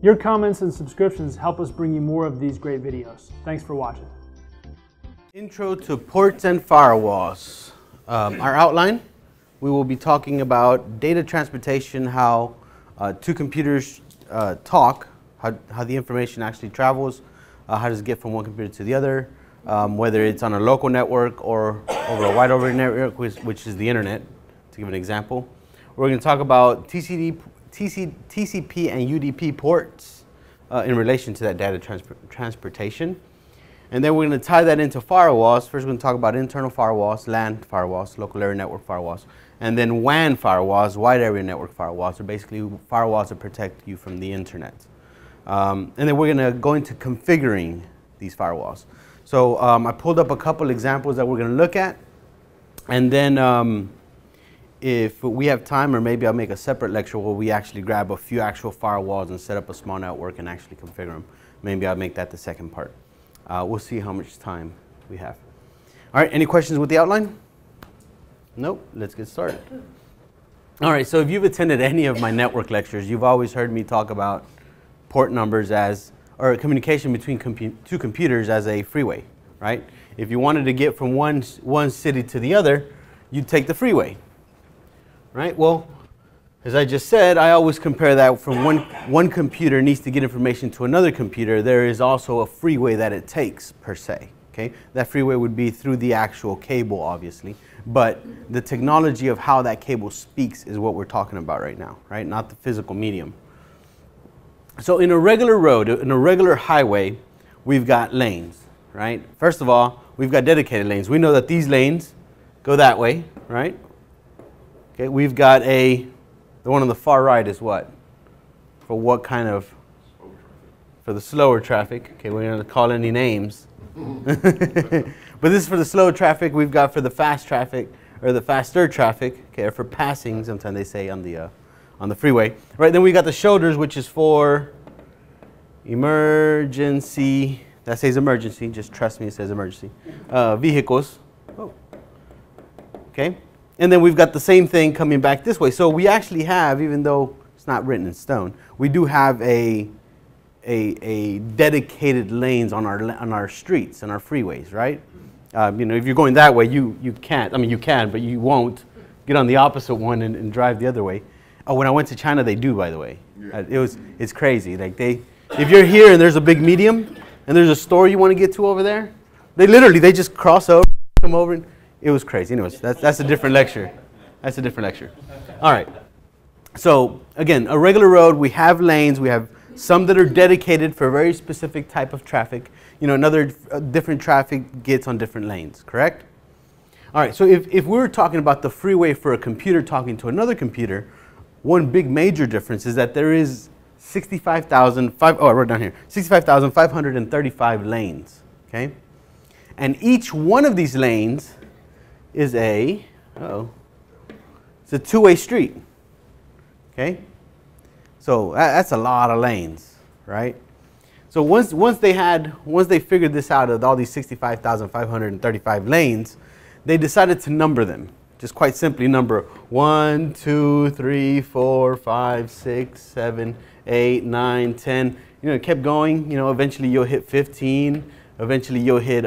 Your comments and subscriptions help us bring you more of these great videos. Thanks for watching. Intro to ports and firewalls. Our outline, we will be talking about data transportation, how two computers talk, how the information actually travels, how does it get from one computer to the other, whether it's on a local network or over a wide open network, which is the internet, to give an example. We're going to talk about TCP and UDP ports in relation to that data transportation. And then we're going to tie that into firewalls. First, we're going to talk about internal firewalls, LAN firewalls, local area network firewalls, and then WAN firewalls, wide area network firewalls, are basically firewalls that protect you from the internet. And then we're going to go into configuring these firewalls. So I pulled up a couple examples that we're going to look at, and then if we have time, or maybe I'll make a separate lecture where we actually grab a few actual firewalls and set up a small network and actually configure them. Maybe I'll make that the second part. We'll see how much time we have. All right, any questions with the outline? Nope, let's get started. All right, so if you've attended any of my network lectures, you've always heard me talk about port numbers as, or communication between two computers as a freeway, right? If you wanted to get from one city to the other, you'd take the freeway, right? Well, as I just said, I always compare that from one computer needs to get information to another computer. There is also a freeway that it takes, per se. Okay? That freeway would be through the actual cable, obviously. But the technology of how that cable speaks is what we're talking about right now, right? Not the physical medium. So in a regular road, in a regular highway, we've got lanes, right? First of all, we've got dedicated lanes. We know that these lanes go that way, right? Okay, we've got the one on the far right is what? For what kind of? For the slower traffic. Okay, we're going to call any names. But this is for the slow traffic. We've got for the fast traffic, or the faster traffic. Okay, or for passing, sometimes they say on the freeway. Right, then we got the shoulders, which is for emergency. That says emergency. Just trust me, it says emergency. Vehicles. Oh. Okay. And then we've got the same thing coming back this way. So we actually have, even though it's not written in stone, we do have a dedicated lanes on our streets and our freeways, right? You know, if you're going that way, you can't. I mean, you can, but you won't get on the opposite one and drive the other way. Oh, when I went to China, they do, by the way. It's crazy. Like if you're here and there's a big medium and there's a store you want to get to over there, they just cross over, come over, and it was crazy. Anyways, that's a different lecture. That's a different lecture. All right. So again, a regular road, we have lanes. We have some that are dedicated for a very specific type of traffic. You know, another different traffic gets on different lanes, correct? All right. So if we were talking about the freeway for a computer talking to another computer, one big major difference is that there is 65,535 lanes, okay? And each one of these lanes is it's a two-way street, okay? So that's a lot of lanes, right? So once they figured this out of all these 65,535 lanes, they decided to number them. Just quite simply number 1, 2, 3, 4, 5, 6, 7, 8, 9, 10. You know, it kept going. You know, eventually you'll hit 15. Eventually you'll hit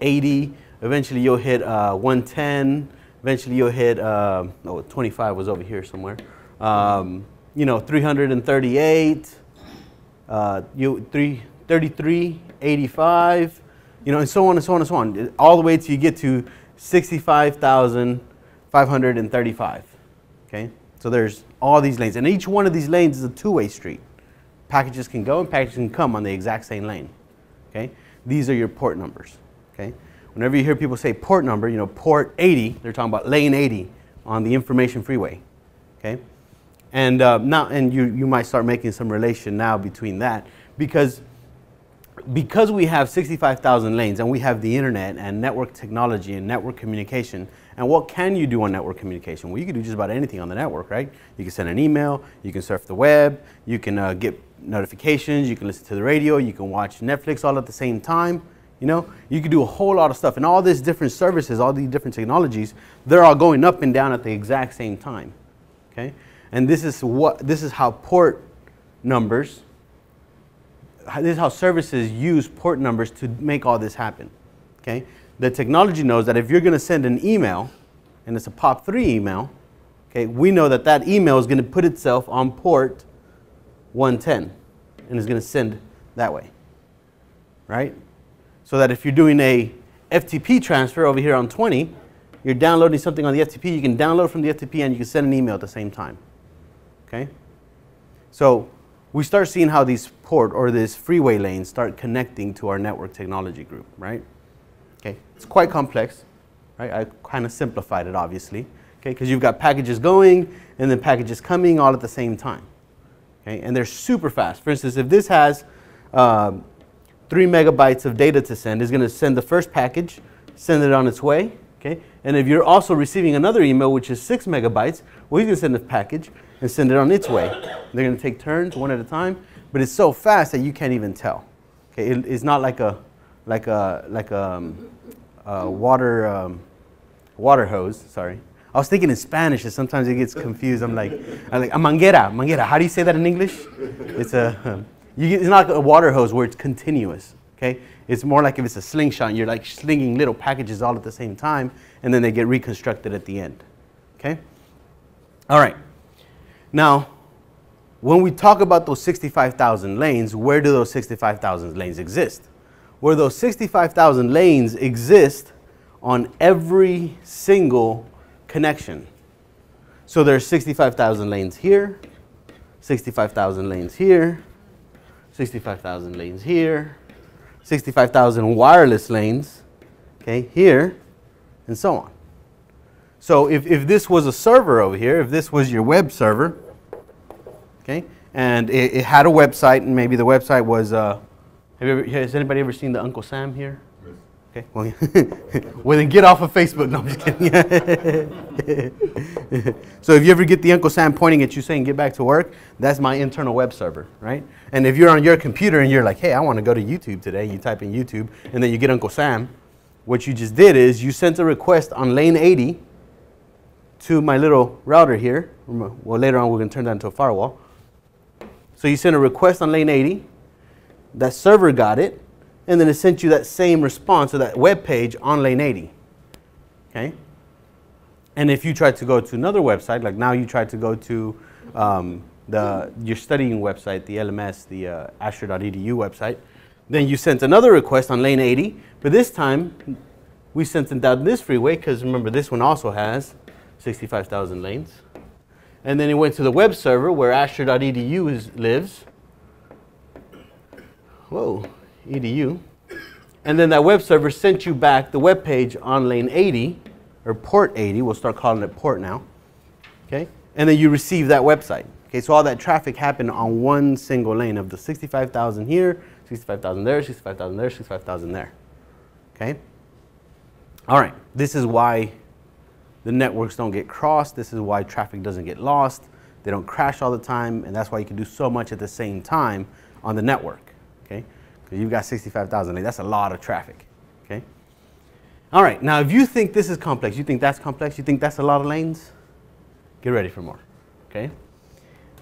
80. Eventually you'll hit 110. Eventually you'll hit 25 was over here somewhere. You know, 338. 333, 85. You know, and so on and so on and so on, all the way till you get to 65,535. Okay, so there's all these lanes, and each one of these lanes is a two-way street. Packages can go and packages can come on the exact same lane. Okay, these are your port numbers. Okay, whenever you hear people say port number, you know, port 80, they're talking about lane 80 on the information freeway. Okay, and now, and you might start making some relation now between that because we have 65,000 lanes and we have the internet and network technology and network communication. And what can you do on network communication? Well, you can do just about anything on the network, right? You can send an email, you can surf the web, you can get notifications, you can listen to the radio, you can watch Netflix all at the same time. You know, you can do a whole lot of stuff. And all these different services, all these different technologies, they're all going up and down at the exact same time. Okay? And this is how port numbers this is how services use port numbers to make all this happen. Okay? The technology knows that if you're going to send an email, and it's a POP3 email, okay, we know that that email is going to put itself on port 110, and is going to send that way, right? So that if you're doing a FTP transfer over here on 20, you're downloading something on the FTP, you can download from the FTP and you can send an email at the same time, okay? So we start seeing how these port or this freeway lanes start connecting to our network technology group, right? Okay, it's quite complex, right? I kind of simplified it, obviously, okay? Because you've got packages going and then packages coming all at the same time, okay? And they're super fast. For instance, if this has 3 megabytes of data to send, it's going to send the first package, send it on its way, okay? And if you're also receiving another email, which is 6 megabytes, well, you can send the package and send it on its way. They're going to take turns, one at a time, but it's so fast that you can't even tell. Okay, it's not like a water hose. Sorry, I was thinking in Spanish, and sometimes it gets confused. I'm like a manguera. How do you say that in English? It's it's not like a water hose where it's continuous. Okay, it's more like if it's a slingshot, and you're like slinging little packages all at the same time, and then they get reconstructed at the end. Okay, all right. Now, when we talk about those 65,000 lanes, where do those 65,000 lanes exist? Where those 65,000 lanes exist on every single connection. So there's 65,000 lanes here, 65,000 lanes here, 65,000 lanes here, 65,000 wireless lanes, okay, here, and so on. So if this was a server over here, if this was your web server, okay, and it had a website, and maybe the website was, has anybody ever seen the Uncle Sam here? Yes. Okay, well then get off of Facebook. No, I'm just kidding. So if you ever get the Uncle Sam pointing at you saying get back to work, that's my internal web server, right? And if you're on your computer and you're like, hey, I want to go to YouTube today, you type in YouTube, and then you get Uncle Sam, what you just did is you sent a request on lane 80 to my little router here. Well, later on we're going to turn that into a firewall. So you sent a request on lane 80, that server got it, and then it sent you that same response to that web page on lane 80. Okay? And if you try to go to another website, like now you try to go to your studying website, the LMS, the Asher.edu website, then you sent another request on lane 80, but this time we sent it down this freeway because remember this one also has 65,000 lanes. And then it went to the web server where Asher.edu lives. Whoa, edu. And then that web server sent you back the web page on lane 80, or port 80, we'll start calling it port now. Okay? And then you receive that website. Okay, so all that traffic happened on one single lane of the 65,000 here, 65,000 there, 65,000 there, 65,000 there. Okay? All right, this is why the networks don't get crossed. This is why traffic doesn't get lost. They don't crash all the time, and that's why you can do so much at the same time on the network, okay? Because you've got 65,000 lanes. That's a lot of traffic, okay? All right, now if you think this is complex, you think that's complex, you think that's a lot of lanes, get ready for more, okay?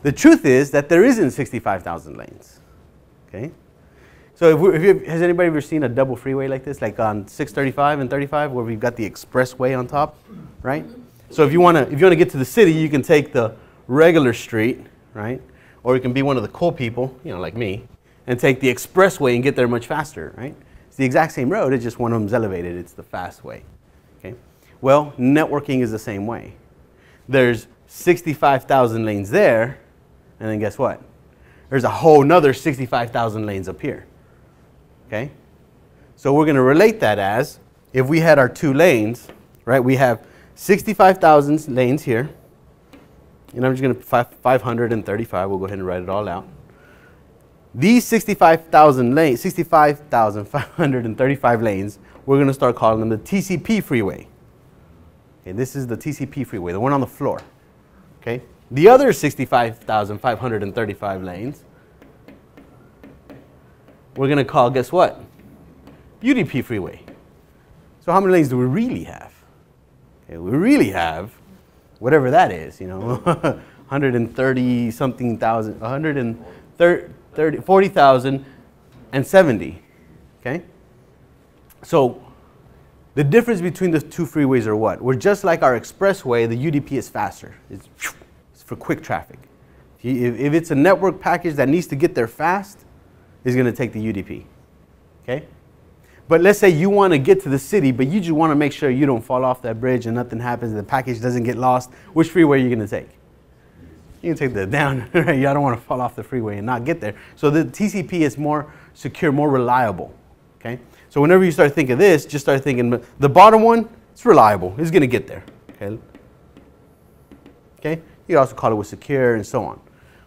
The truth is that there isn't 65,000 lanes, okay? So has anybody ever seen a double freeway like this, like on 635 and 35, where we've got the expressway on top, right? So if you want to get to the city, you can take the regular street, right? Or you can be one of the cool people, you know, like me, and take the expressway and get there much faster, right? It's the exact same road, it's just one of them's elevated. It's the fast way, okay? Well, networking is the same way. There's 65,000 lanes there, and then guess what? There's a whole nother 65,000 lanes up here. Okay, so we're going to relate that as if we had our two lanes, right? We have 65,000 lanes here, and I'm just going to 535. We'll go ahead and write it all out. These 65,000 lanes, 65,535 lanes, we're going to start calling them the TCP freeway. Okay, this is the TCP freeway, the one on the floor. Okay, the other 65,535 lanes, we're going to call, guess what? UDP freeway. So how many lanes do we really have? Okay, we really have whatever that is, you know, 130 something thousand, 40,000 and 70. Okay? So the difference between the two freeways are what? We're just like our expressway, the UDP is faster. It's for quick traffic. If it's a network package that needs to get there fast, it's going to take the UDP. Okay? But let's say you want to get to the city, but you just want to make sure you don't fall off that bridge and nothing happens, the package doesn't get lost. Which freeway are you going to take? You can take the down, right? You don't want to fall off the freeway and not get there. So the TCP is more secure, more reliable. Okay? So whenever you start thinking of this, just start thinking the bottom one, it's reliable. It's going to get there. Okay? Okay? You also call it with secure and so on.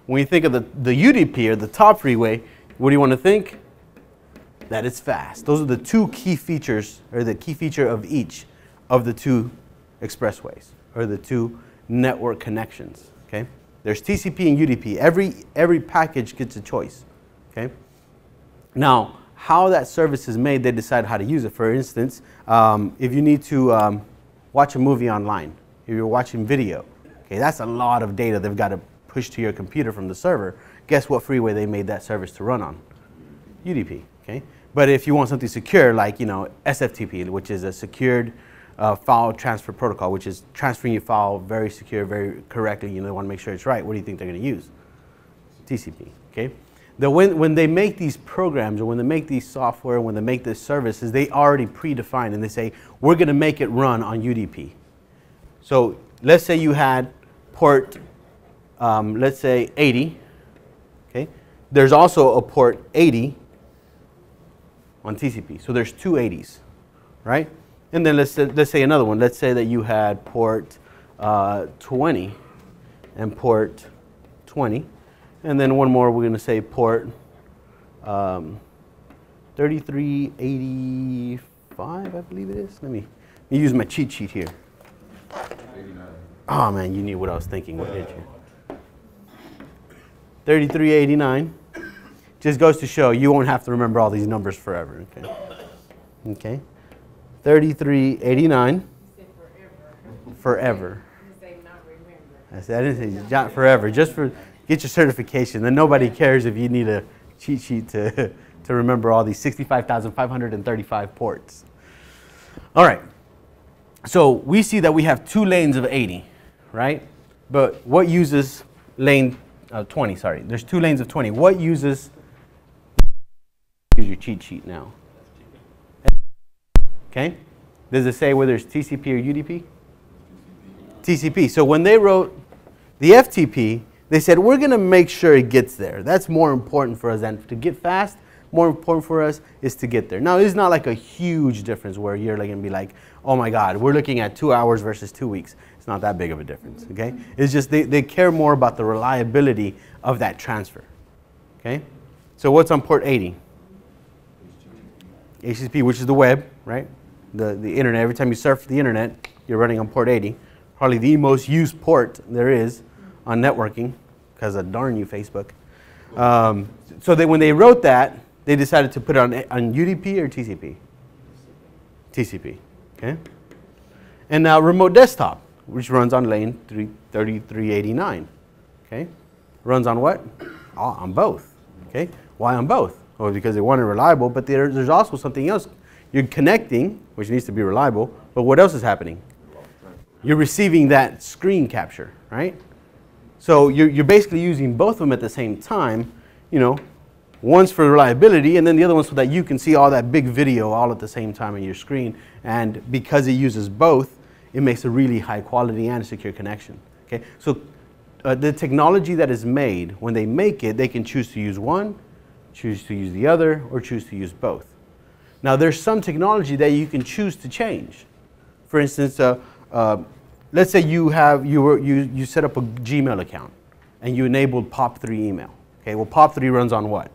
When you think of the UDP or the top freeway, what do you want to think? That it's fast. Those are the two key features, or the key feature of each of the two expressways, or the two network connections. Okay? There's TCP and UDP. Every package gets a choice. Okay? Now, how that service is made, they decide how to use it. For instance, if you need to watch a movie online, if you're watching video, okay, that's a lot of data they've got to push to your computer from the server. Guess what freeway they made that service to run on? UDP. Okay? But if you want something secure, like SFTP, which is a secured file transfer protocol, which is transferring your file very secure, very correctly, they want to make sure it's right. What do you think they're going to use? TCP. Okay? When they make these programs, or when they make these software, when they make these services, they already predefine, and they say, we're going to make it run on UDP. So let's say you had port, let's say 80. Okay? There's also a port 80 on TCP. So there's two 80s, right? And then let's say another one. Let's say that you had port 20 and port 20. And then one more, we're going to say port 3385, I believe it is. Let me use my cheat sheet here. 89. Oh, man, you knew what I was thinking, didn't you? 3389. Just goes to show you won't have to remember all these numbers forever. Okay. Okay. 3389. Forever. I didn't say not forever. Just for get your certification. Then nobody cares if you need a cheat sheet to remember all these 65,535 ports. All right. So we see that we have two lanes of 80, right? But what uses lane 20? Sorry, there's two lanes of 20. What uses? Use your cheat sheet now. Okay. Does it say whether it's TCP or UDP? TCP. So when they wrote the FTP, they said we're going to make sure it gets there. That's more important for us than to get fast. More important for us is to get there. Now, it's not like a huge difference where you're going to be like, oh my God, we're looking at 2 hours versus 2 weeks. It's not that big of a difference. Okay. It's just they care more about the reliability of that transfer. Okay. So what's on port 80? HTTP, which is the web, right? The internet. Every time you surf the internet, you're running on port 80. Probably the most used port there is on networking, because of darn you, Facebook. So when they wrote that, they decided to put it on UDP or TCP? TCP. Okay. And now remote desktop, which runs on lane 3389. Okay. Runs on what? On both. Okay. Why on both? Well, because they want it reliable, but there's also something else. You're connecting, which needs to be reliable, but what else is happening? You're receiving that screen capture, right? So you're basically using both of them at the same time. One's for reliability, and then the other one so that you can see all that big video all at the same time on your screen. And because it uses both, it makes a really high quality and secure connection. Okay, so the technology that is made, when they make it, they can choose to use one, choose to use the other, or choose to use both. Now, there's some technology that you can choose to change. For instance, let's say you set up a Gmail account and you enabled POP3 email. Okay, well, POP3 runs on what?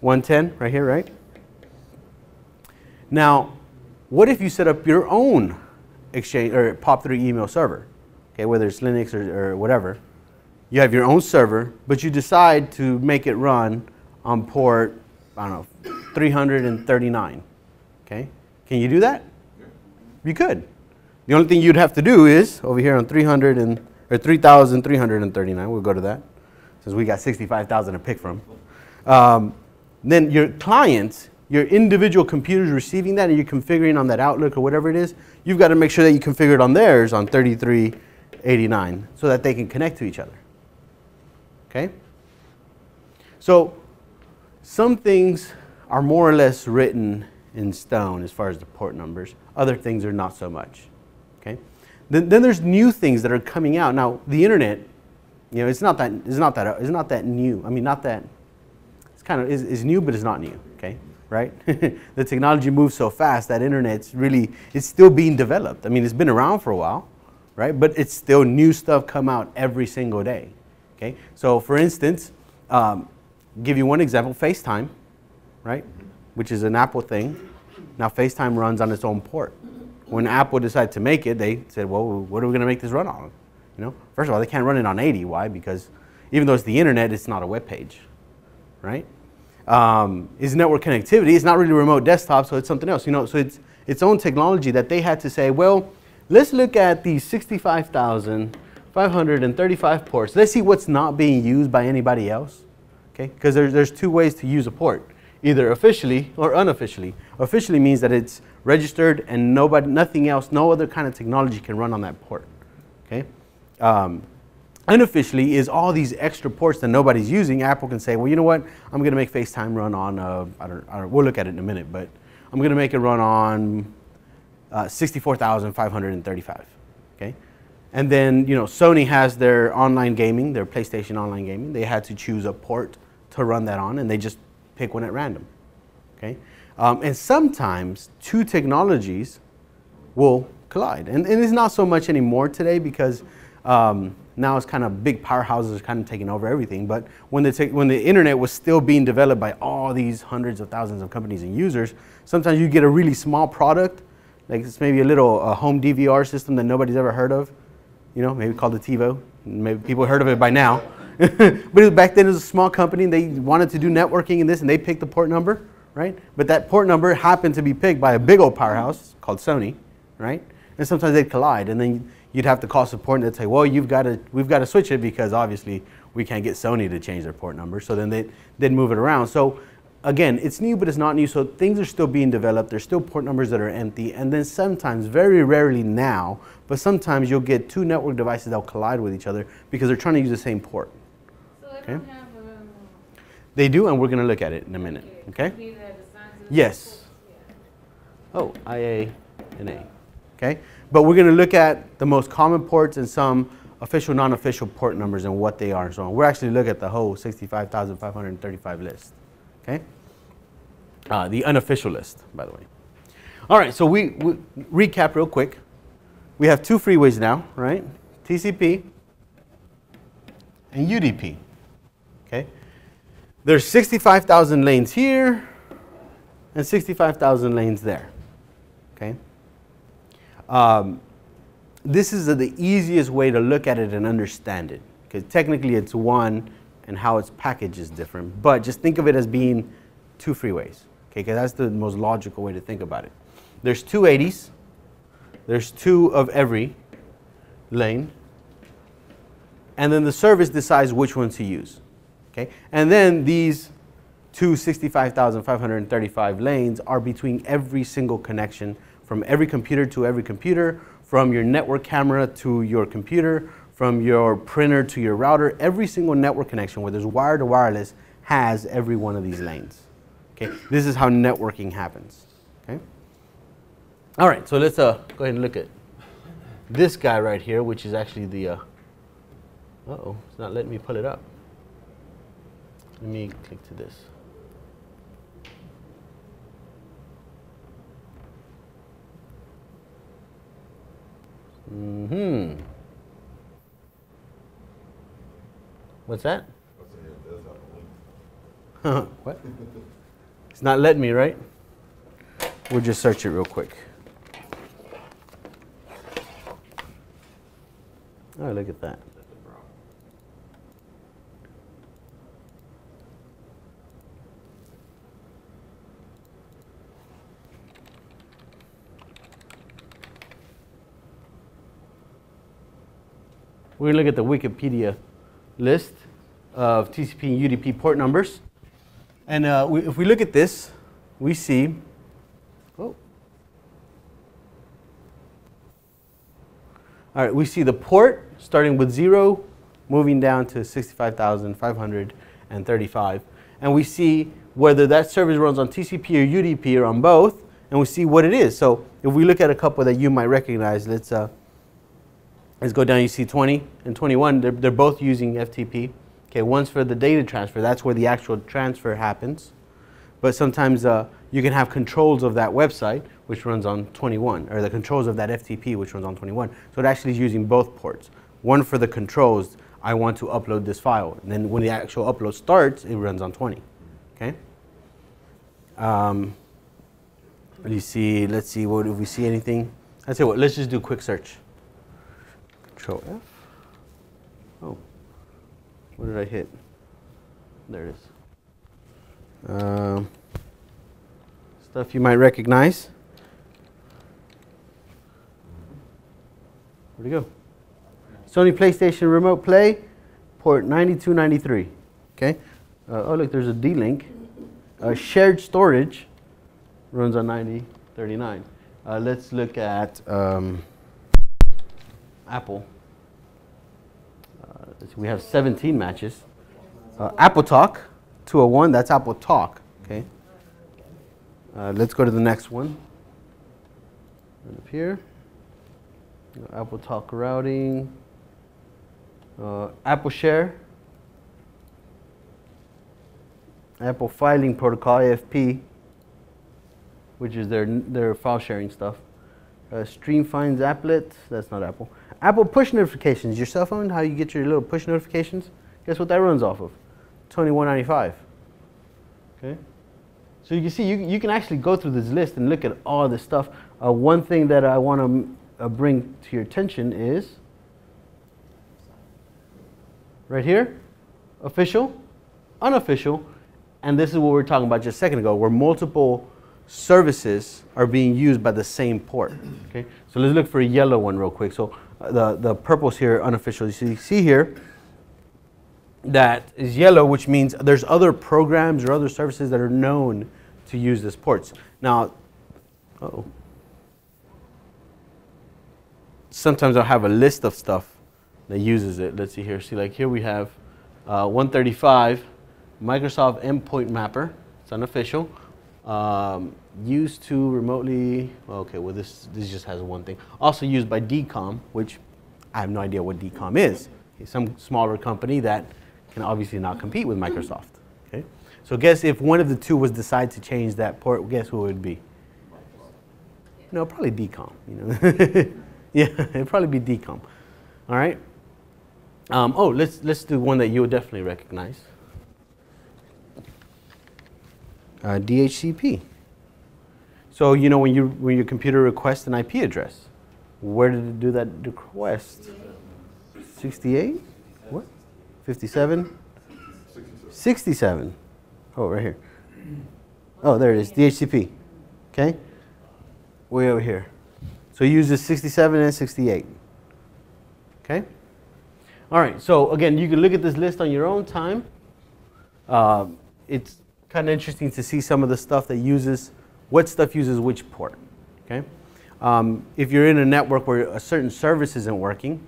110, right here, right? Now, what if you set up your own Exchange or POP3 email server? Okay, whether it's Linux or whatever. You have your own server, but you decide to make it run on port, I don't know, 339. Okay, can you do that? Yeah. You could. The only thing you'd have to do is over here on 3,339. We'll go to that since we got 65,000 to pick from. Then your clients, your individual computers receiving that, and you're configuring on that Outlook or whatever it is, you've got to make sure that you configure it on theirs on 3389 so that they can connect to each other. Okay? So some things are more or less written in stone as far as the port numbers. Other things are not so much. Okay? Then there's new things that are coming out. Now the internet, you know, it's not that new. I mean, not that. It's kind of is new, but it's not new. Okay, right? The technology moves so fast that internet's really, it's still being developed. I mean, it's been around for a while, right? But it's still new stuff come out every single day. Okay, so for instance, give you one example: FaceTime, right? Which is an Apple thing. Now FaceTime runs on its own port. When Apple decided to make it, they said, well, what are we going to make this run on? You know, first of all, they can't run it on 80. Why? Because even though it's the internet, it's not a web page, right? It's network connectivity. It's not really remote desktop, so it's something else. You know, so it's its own technology that they had to say, well, let's look at these 65,535 ports. Let's see what's not being used by anybody else. Okay, because there's two ways to use a port, either officially or unofficially. Officially means that it's registered and nothing else, no other kind of technology can run on that port. Okay. Unofficially is all these extra ports that nobody's using. Apple can say, well, you know what? I'm going to make FaceTime run on, I don't, we'll look at it in a minute, but I'm going to make it run on 64,535. Okay. And then, you know, Sony has their online gaming, their PlayStation online gaming. They had to choose a port to run that on, and they just pick one at random. Okay. And sometimes two technologies will collide. And it's not so much anymore today because now it's kind of big powerhouses are kind of taking over everything. But when the internet was still being developed by all these hundreds of thousands of companies and users, sometimes you get a really small product, like it's maybe a little home DVR system that nobody's ever heard of, you know, maybe called the TiVo. Maybe people heard of it by now. But back then it was a small company and they wanted to do networking and this, and they picked the port number, right? But that port number happened to be picked by a big old powerhouse called Sony, right? And sometimes they'd collide, and then you'd have to call support and they'd say, well, we've got to switch it because obviously we can't get Sony to change their port number. So then they'd move it around. So again, it's new, but it's not new. So things are still being developed. There's still port numbers that are empty. And then sometimes, very rarely now, but sometimes you'll get two network devices that'll collide with each other because they're trying to use the same port. So they don't have They do, and we're going to look at it in a minute. Okay? Yes. Oh, IA and A. Okay? But we're going to look at the most common ports and some official, non-official port numbers and what they are and so on. We're actually looking at the whole 65,535 list. Okay? The unofficial list, by the way. All right, so we recap real quick. We have two freeways now, right? TCP and UDP. Okay? There's 65,000 lanes here and 65,000 lanes there. Okay? This is the easiest way to look at it and understand it, because technically it's one and how it's packaged is different. But just think of it as being two freeways, okay? Because that's the most logical way to think about it. There's two 80s. There's two of every lane. And then the service decides which one to use, okay? And then these two 65,535 lanes are between every single connection, from every computer to every computer, from your network camera to your computer, from your printer to your router. Every single network connection, whether it's wired or wireless, has every one of these lanes. Okay, this is how networking happens. Okay. All right, so let's go ahead and look at this guy right here, which is actually the. Uh-oh, it's not letting me pull it up. Let me click to this. Mm-hmm. What's that? What? It's not letting me, right? We'll just search it real quick. Oh, look at that. We're going to look at the Wikipedia list of TCP and UDP port numbers. And if we look at this, we see, oh. All right, we see the port starting with 0, moving down to 65,535. And we see whether that service runs on TCP or UDP or on both, and we see what it is. So if we look at a couple that you might recognize, let's go down. You see 20 and 21. They're both using FTP. Okay, one's for the data transfer. That's where the actual transfer happens. But sometimes you can have controls of that website, which runs on 21, or the controls of that FTP, which runs on 21. So it actually is using both ports. One for the controls, I want to upload this file. And then when the actual upload starts, it runs on 20. Okay? Let's see what if we see anything. I tell you what, let's just do a quick search. Control F. Oh, what did I hit? There it is. Stuff you might recognize. Where'd it go? Sony PlayStation Remote Play, port 9293. Okay. Oh, look, there's a D-Link. Shared storage runs on 9039. Let's look at Apple. We have 17 matches. Apple Talk 201. That's Apple Talk. Okay. Let's go to the next one. Right up here. Apple Talk routing. Apple Share. Apple Filing Protocol, AFP, which is their file sharing stuff. Stream Finds Applet, that's not Apple. Apple Push Notifications, your cell phone, how you get your little push notifications. Guess what that runs off of? 2195. Okay. So you can see, you can actually go through this list and look at all this stuff. One thing that I want to bring to your attention is right here, official, unofficial, and this is what we were talking about just a second ago, where multiple services are being used by the same port. Okay, so let's look for a yellow one real quick. So the purple's here, unofficial. So you see here that is yellow, which means there's other programs or other services that are known to use this ports. Now, sometimes I'll have a list of stuff that uses it. Let's see here. See, like here we have 135 Microsoft Endpoint Mapper. It's unofficial. Used to remotely. Okay, well this just has one thing. Also used by DCOM, which I have no idea what DCOM is. It's some smaller company that can obviously not compete with Microsoft. Okay, so guess if one of the two was decide to change that port, guess who it would be? No, probably DCOM. You know, yeah, it'd probably be DCOM. All right. Oh, let's do one that you would definitely recognize. DHCP. So you know when your computer requests an IP address, where did it do that request? 68? What? 57? 67. Oh, right here. Oh, there it is. DHCP. Okay. Way over here. So it uses 67 and 68. Okay. All right. So again, you can look at this list on your own time. It's kind of interesting to see some of the stuff that uses, what stuff uses which port, okay? If you're in a network where a certain service isn't working,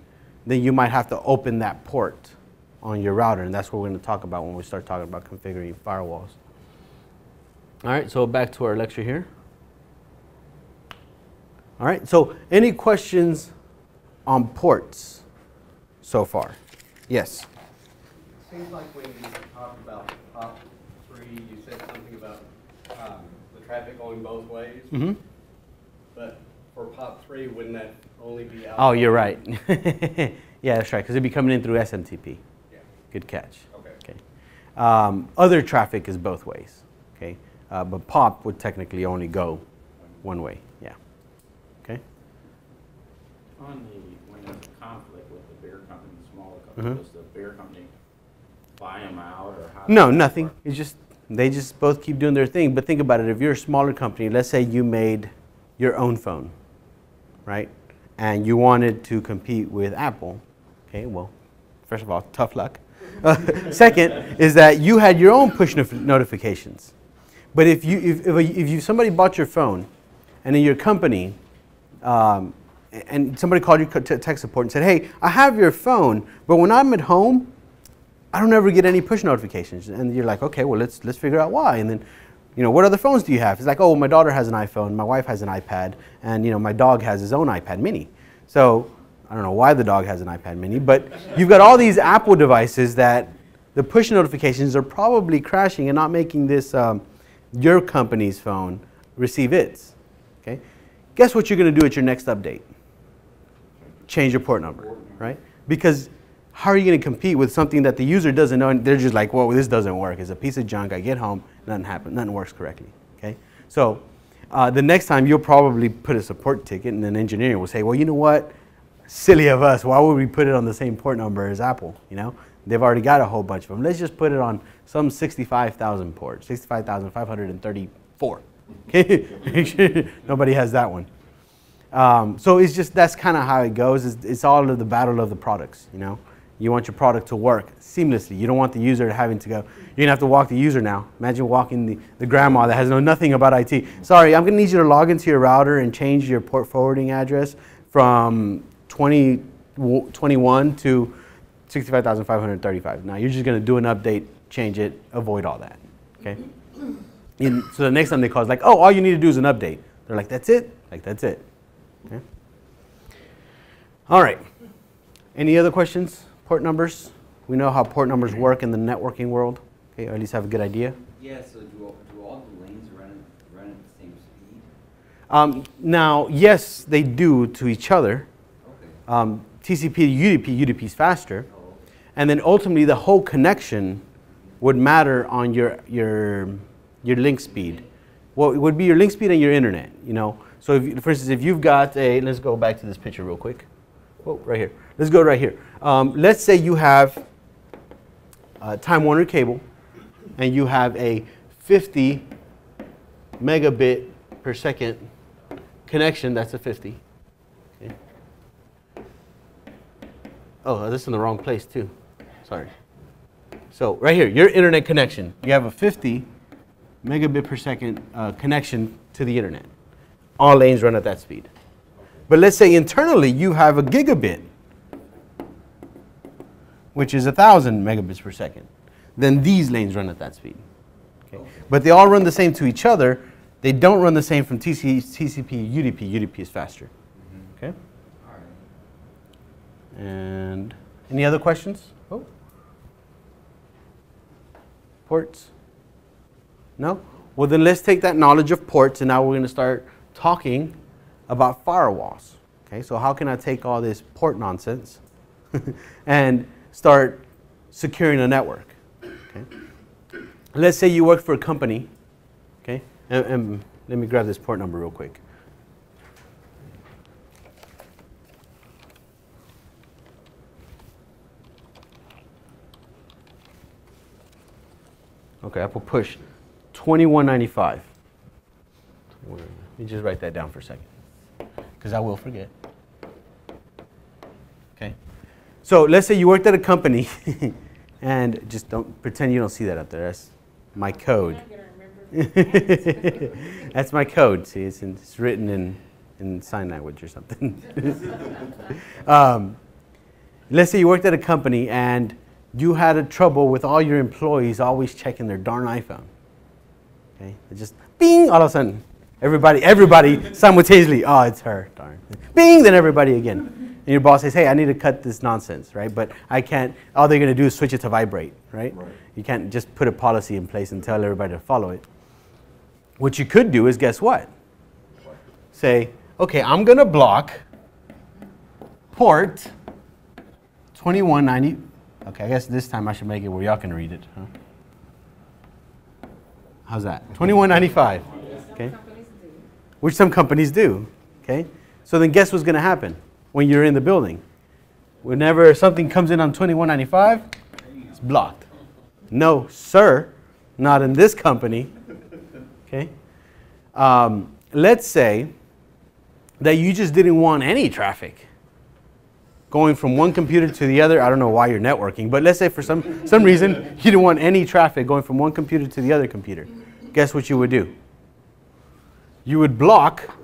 then you might have to open that port on your router, and that's what we're going to talk about when we start talking about configuring firewalls. All right, so back to our lecture here. All right, so any questions on ports so far? Yes? Seems like when you talked about POP 3, you said something about the traffic going both ways. Mm-hmm. But for POP 3, wouldn't that only be out? Oh, you're right. Yeah, that's right, because it'd be coming in through SMTP. Yeah. Good catch. Okay. Other traffic is both ways. Okay, but POP would technically only go one way. Yeah. Okay. When there's a conflict with the bigger company and the smaller company, does the bigger company buy them out, or how? No, nothing. It's just they just both keep doing their thing. But think about it. If you're a smaller company, let's say you made your own phone, right? And you wanted to compete with Apple. Okay, well, first of all, tough luck. Second is that you had your own push notifications. But if somebody bought your phone, and in your company, and somebody called you to tech support and said, hey, I have your phone, but when I'm at home, I don't ever get any push notifications. And you're like, okay, well, let's figure out why. And then, what other phones do you have? It's like, oh, my daughter has an iPhone, my wife has an iPad, and my dog has his own iPad mini. So I don't know why the dog has an iPad mini, but you've got all these Apple devices that the push notifications are probably crashing and not making this your company's phone receive its. Okay? Guess what you're going to do at your next update? Change your port number, right? Because how are you going to compete with something that the user doesn't know, and they're just like, well, this doesn't work. It's a piece of junk. I get home, nothing happens, nothing works correctly. Okay? So the next time you'll probably put a support ticket, and an engineer will say, well, you know what? Silly of us. Why would we put it on the same port number as Apple? They've already got a whole bunch of them. Let's just put it on some 65,000 port, 65,534. Okay? Nobody has that one. So it's just, that's kind of how it goes. It's all of the battle of the products, You want your product to work seamlessly. You don't want the user having to go. You're going to have to walk the user now. Imagine walking the grandma that has known nothing about IT. Sorry, I'm going to need you to log into your router and change your port forwarding address from 2021 to 65,535. Now you're just going to do an update, change it, avoid all that. Okay? So the next time they call, it's like, oh, all you need to do is an update. They're like, that's it? Like, that's it. Okay? All right. Any other questions? Port numbers? We know how port numbers work in the networking world. Okay, or at least have a good idea. Yeah, so do all the lanes run at the same speed? Now, yes, they do to each other. Okay. TCP to UDP is faster. Oh. And then ultimately the whole connection would matter on your link speed. Well, it would be your link speed and your internet, So if, for instance, if you've got let's go back to this picture real quick. Oh, right here. Let's go right here. Let's say you have Time Warner cable, and you have a 50 megabit per second connection. That's a 50. Okay. Oh, this is in the wrong place too. Sorry. So right here, your internet connection. You have a 50 megabit per second connection to the internet. All lanes run at that speed. But let's say internally you have a gigabit, which is 1,000 megabits per second. Then these lanes run at that speed. Okay? But they all run the same to each other. They don't run the same from TCP, UDP. UDP is faster. Okay? All right. And any other questions? Oh. Ports? No? Well, then let's take that knowledge of ports, and now we're going to start talking about firewalls. Okay, so how can I take all this port nonsense and start securing a network? Okay. Let's say you work for a company. Okay, and let me grab this port number real quick. Okay, Apple push 2195. Let me just write that down for a second, because I will forget. Okay. So let's say you worked at a company, and just don't pretend you don't see that up there. That's my code. That's my code. See, it's written in sign language or something. Let's say you worked at a company and you had a trouble with all your employees always checking their darn iPhone. Okay, it just bing, all of a sudden, everybody simultaneously, oh, it's her, darn. Bing, then everybody again. And your boss says, hey, I need to cut this nonsense, right? But I can't, all they're going to do is switch it to vibrate, right? You can't just put a policy in place and tell everybody to follow it. What you could do is, guess what? Say, okay, I'm going to block port 2190. Okay, I guess this time I should make it where y'all can read it. Huh? How's that? 2195. Okay. Which some companies do. Okay. So then guess what's going to happen when you're in the building? Whenever something comes in on 2195, it's blocked. No, sir, not in this company. Okay. Let's say that you just didn't want any traffic. going from one computer to the other. I don't know why you're networking, but let's say for some reason you didn't want any traffic going from one computer to the other computer. Guess what you would do? You would block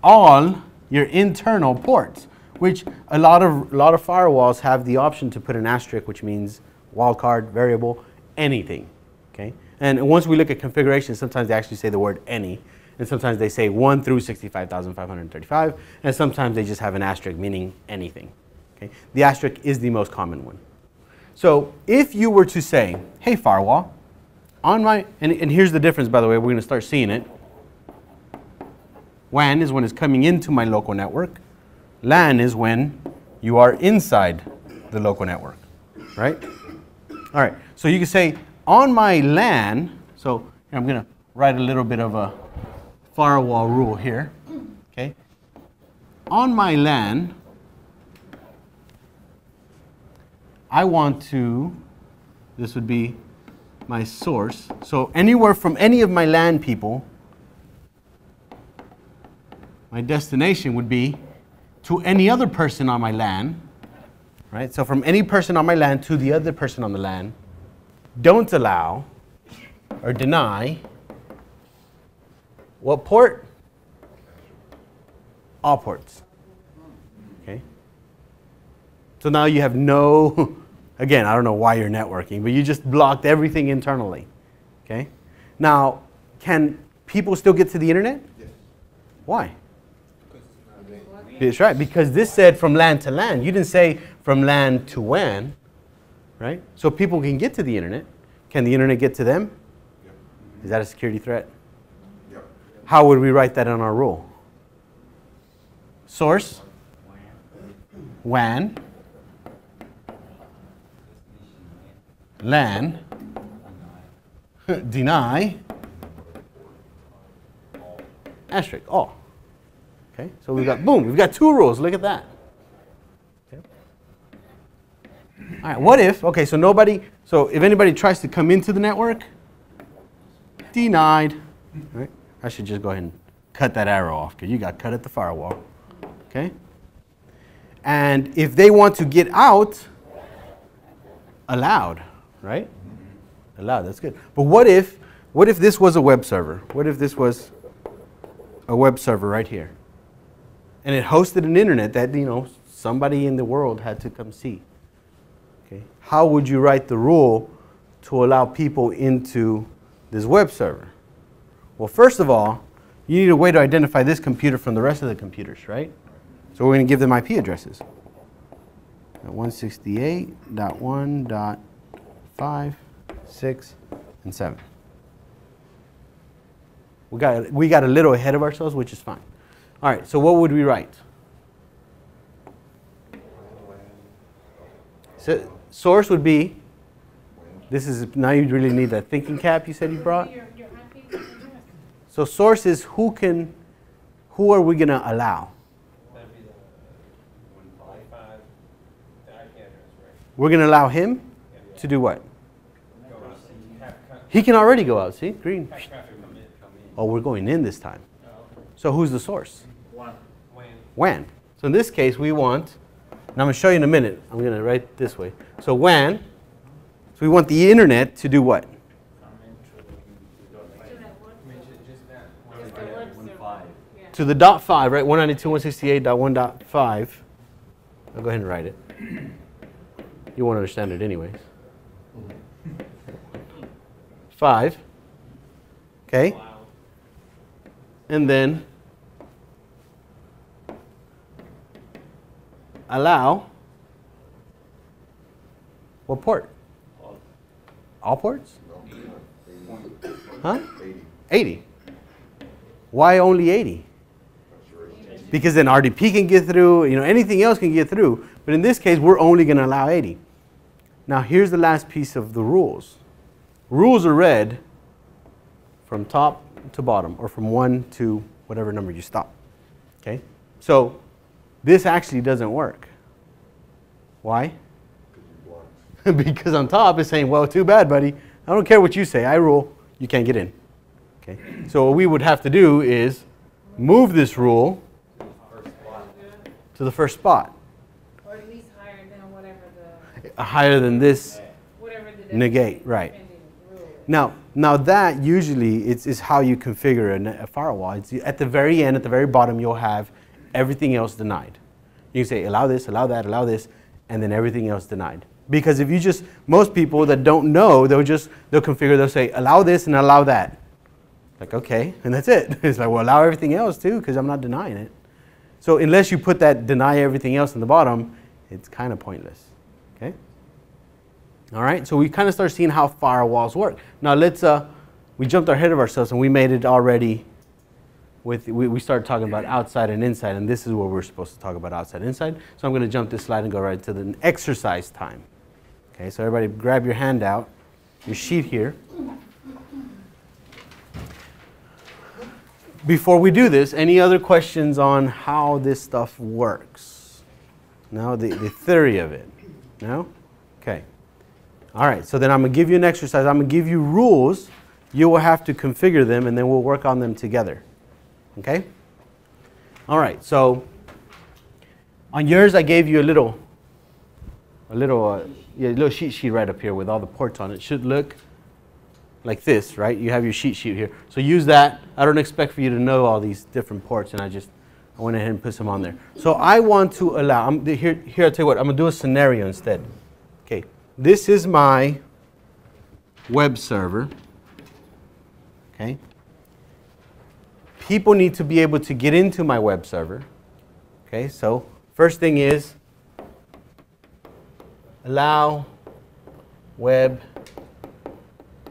all your internal ports, which a lot of firewalls have the option to put an asterisk, which means wildcard, variable, anything. Okay? And once we look at configuration, sometimes they actually say the word any, and sometimes they say 1 through 65,535, and sometimes they just have an asterisk meaning anything. Okay? The asterisk is the most common one. So if you were to say, hey firewall, on my, and here's the difference, by the way, we're going to start seeing it. WAN is when it's coming into my local network. LAN is when you are inside the local network, right? All right, so you can say on my LAN, so I'm going to write a little bit of a firewall rule here, okay? On my LAN, I want to, this would be my source. So anywhere from any of my LAN people, my destination would be to any other person on my LAN, right? So from any person on my LAN to the other person on the LAN, don't allow or deny what port? All ports. Okay? So now you have no, again, I don't know why you're networking, but you just blocked everything internally. Okay? Now, can people still get to the internet? Yes. Why? That's right, because this said from LAN to LAN. You didn't say from LAN to WAN, right? So people can get to the internet. Can the internet get to them? Yep. Is that a security threat? Yep. How would we write that in our rule? Source, WAN, LAN, deny, asterisk, all. Okay, so we've got, boom, we've got two rules. Look at that. Okay. All right, what if, okay, so nobody, so if anybody tries to come into the network, denied. Right? I should just go ahead and cut that arrow off because you got cut at the firewall. Okay? And if they want to get out, allowed, right? Allowed, that's good. But what if this was a web server? What if this was a web server right here? And it hosted an internet that, you know, somebody in the world had to come see. Okay? How would you write the rule to allow people into this web server? Well, first of all, you need a way to identify this computer from the rest of the computers, right? So we're going to give them IP addresses. 168.1.5, 6, and 7. We got a little ahead of ourselves, which is fine. All right, so what would we write? So source would be, this is, now you really need that thinking cap you said you brought. So source is who are we going to allow? We're going to allow him to do what? He can already go out, see? Green. Oh, we're going in this time. So who's the source? WAN. So in this case, we want, and I'm going to show you in a minute. I'm going to write it this way. So WAN, so we want the internet to do what? To the .5, right? 192.168.1.5. I'll go ahead and write it. You won't understand it anyways. 5. Okay. And then allow what port? All ports? Huh? 80. Why only 80? Because then RDP can get through, you know, anything else can get through. But in this case, we're only going to allow 80. Now, here's the last piece of the rules. Rules are read from top to bottom, or from 1 to whatever number you stop. Okay? So this actually doesn't work. Why? Because on top it's saying, well, too bad, buddy. I don't care what you say. I rule. You can't get in. Okay? So what we would have to do is move this rule to the first spot. higher than this, Whatever the negate, right. Now that usually is how you configure a firewall. It's at the very end, at the very bottom, you'll have everything else denied. You can say allow this, allow that, allow this, and then everything else denied. Because if you just, most people that don't know, they'll configure, they'll say allow this and allow that. Like, okay, and that's it. It's like, well, allow everything else too, because I'm not denying it. So unless you put that deny everything else in the bottom, it's kind of pointless, okay? All right, so we kind of start seeing how firewalls work. Now let's, we jumped ahead of ourselves and we made it already with, we started talking about outside and inside, and this is where we're supposed to talk about outside and inside. So I'm going to jump this slide and go right to the exercise time. Okay, so everybody grab your handout, your sheet here. Before we do this, any other questions on how this stuff works? No, the theory of it? No? Okay. All right, so then I'm going to give you an exercise. I'm going to give you rules. You will have to configure them, and then we'll work on them together. Okay? All right, so on yours, I gave you a little cheat sheet right up here with all the ports on it. It should look like this, right? You have your cheat sheet here. So use that. I don't expect for you to know all these different ports, and I went ahead and put some on there. So I want to allow, here I'll tell you what, I'm going to do a scenario instead. Okay, this is my web server. Okay. People need to be able to get into my web server. Okay, so first thing is allow web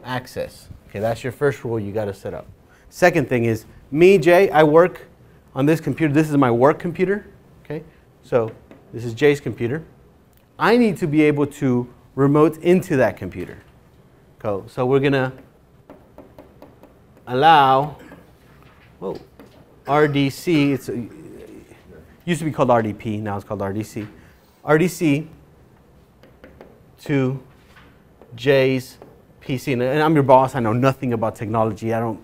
access. Okay, that's your first rule you got to set up. Second thing is, me, Jay, I work on this computer. This is my work computer. Okay, so this is Jay's computer. I need to be able to remote into that computer. So we're going to allow RDC. It used to be called RDP. Now it's called RDC. RDC to Jay's PC. And I'm your boss. I know nothing about technology. I'm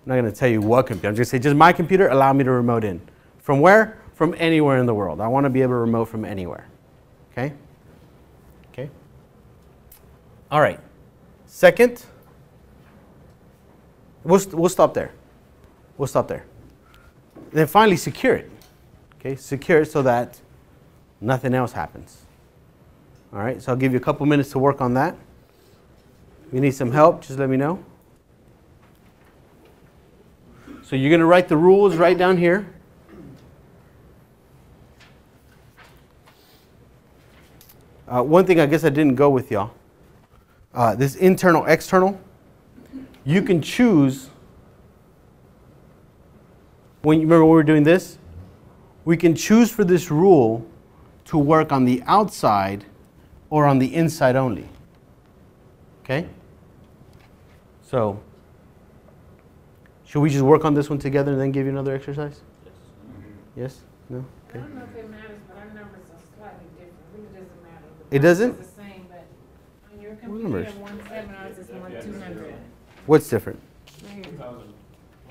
not going to tell you what computer. I'm just going to say, just my computer, allow me to remote in. From where? From anywhere in the world. I want to be able to remote from anywhere. Okay? Okay? All right. Second, we'll stop there. We'll stop there. Then finally, secure it. Okay? Secure it so that nothing else happens. All right? So I'll give you a couple minutes to work on that. If you need some help, just let me know. So you're going to write the rules right down here. One thing I guess I didn't go with y'all. This internal, external, you can choose. When you remember when we were doing this, we can choose for this rule to work on the outside or on the inside only. Okay? So, should we just work on this one together and then give you another exercise? Yes? No? Okay. I don't know if it matters, but our numbers are slightly different. It really doesn't matter. It doesn't? It's the same, but on your computer, you have 17, ours is 200. What's different?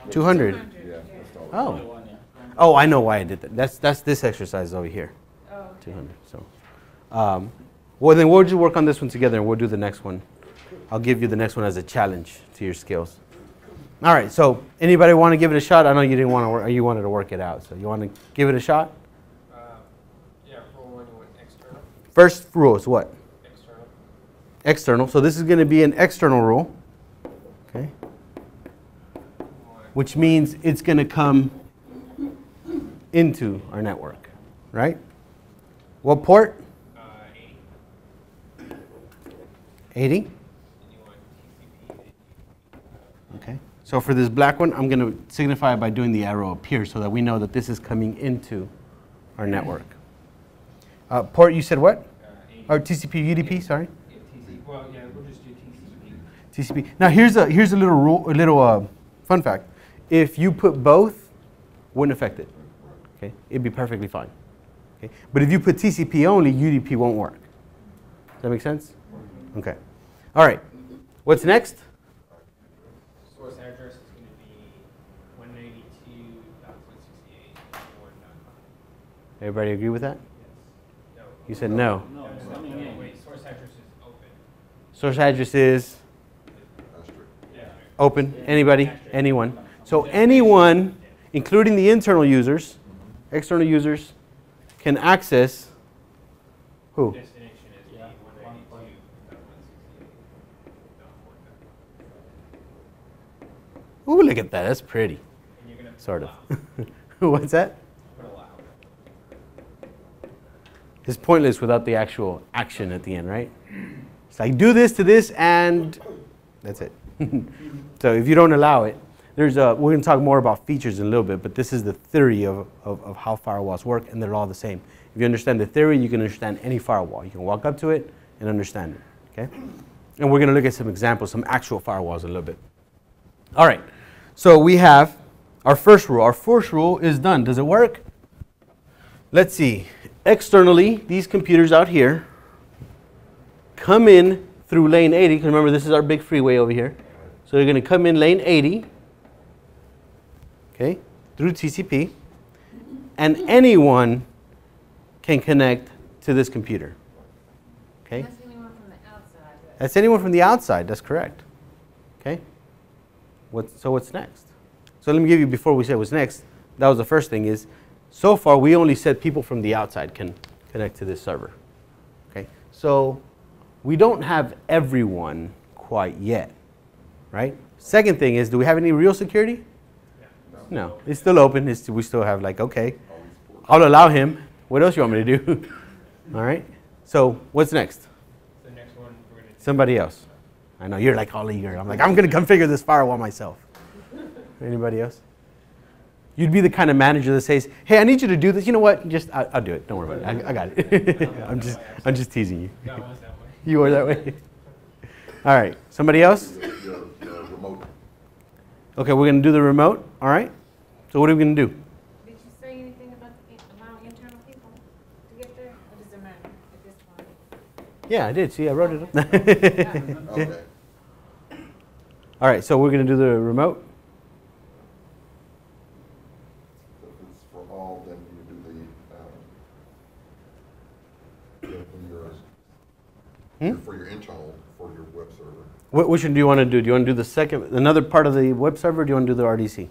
200. Yeah. Oh. Oh, I know why I did that. That's this exercise over here. Oh, okay. 200. So, well, then we'll just work on this one together, and we'll do the next one. I'll give you the next one as a challenge to your skills. All right. So, anybody want to give it a shot? I know you didn't want to work. You wanted to work it out. So, you want to give it a shot? Yeah. Rule 1, you want external. First rule is what? External. External. So this is going to be an external rule. Okay. Which means it's going to come into our network, right? What port? 80. 80? And you want TCP. Okay. So for this black one, I'm going to signify it by doing the arrow up here so that we know that this is coming into our network. Port, you said what? 80. Or TCP, UDP, sorry? Yeah, TCP. Well, yeah, we'll just do TCP. TCP. Now here's a little rule, a little fun fact. If you put both, wouldn't affect it. Okay, it'd be perfectly fine. Okay, but if you put TCP only, UDP won't work. Does that make sense? Okay. All right. What's next? Source address is going to be 192.168.1.5. Everybody agree with that? No. You said no. No, wait, source address Source address is open. Anybody? Anyone. So anyone, including the internal users, external users, can access who? Destination is 192.168.1. Ooh, look at that. That's pretty. And you're gonna Sort of. What's that? put allow. It's pointless without the actual action at the end, right? It's like do this to this and that's it. So if you don't allow it, we're going to talk more about features in a little bit, but this is the theory of how firewalls work, and they're all the same. If you understand the theory, you can understand any firewall. You can walk up to it and understand it, okay? And we're going to look at some examples, some actual firewalls in a little bit. All right, so we have our first rule. Our first rule is done. Does it work? Let's see. Externally, these computers out here come in through lane 80, because remember this is our big freeway over here. So they're going to come in lane 80, okay, through TCP, and anyone can connect to this computer. Okay? That's anyone from the outside. That's anyone from the outside, that's correct. Okay? So what's next? So let me give you, before we say what's next, that was the first thing is, so far we only said people from the outside can connect to this server. Okay? So we don't have everyone quite yet, right? Second thing is, do we have any real security? No, it's still open. We still have like, okay, I'll allow him. What else you want me to do? All right. So what's next? The next one we're gonna do. Somebody else. I know you're like all eager. I'm like, I'm going to configure this firewall myself. Anybody else? You'd be the kind of manager that says, hey, I need you to do this. You know what? Just I'll do it. Don't worry about it. I got it. I'm just teasing you. No, it's that way. You are that way. All right. Somebody else? Remote. Okay, we're going to do the remote. All right. So what are we going to do? Did you say anything about allowing internal people to get there? Or does it matter at this point? Yeah, I did. See, I wrote it up. Okay. All right, so we're going to do the remote. So if it's for all, then you do for your internal, for your web server. Which one do you want to do? Do you want to do the second, another part of the web server, or do you want to do the RDC?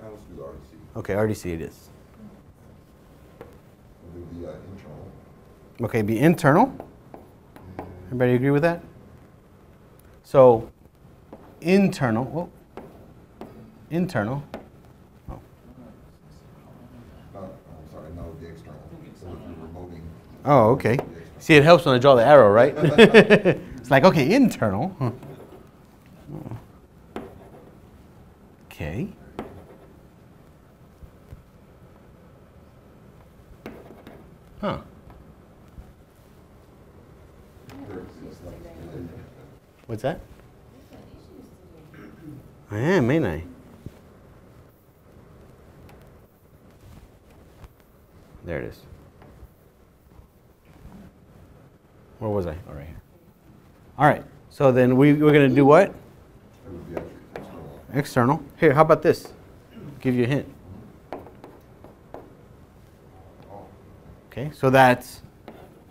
Now let's do the RDC. Okay, RDC it is. We'll do the internal. Okay, be internal. Everybody agree with that? So, internal. Oh, No, I'm sorry, no, the external. So if you're remoting. Oh, okay. See, it helps when I draw the arrow, right? It's like, okay, internal. Huh. Okay. Huh. What's that? I am, ain't I? There it is. Where was I? Oh, right here. All right. So then we're going to do what? External. Here, how about this? Give you a hint. Okay, so that's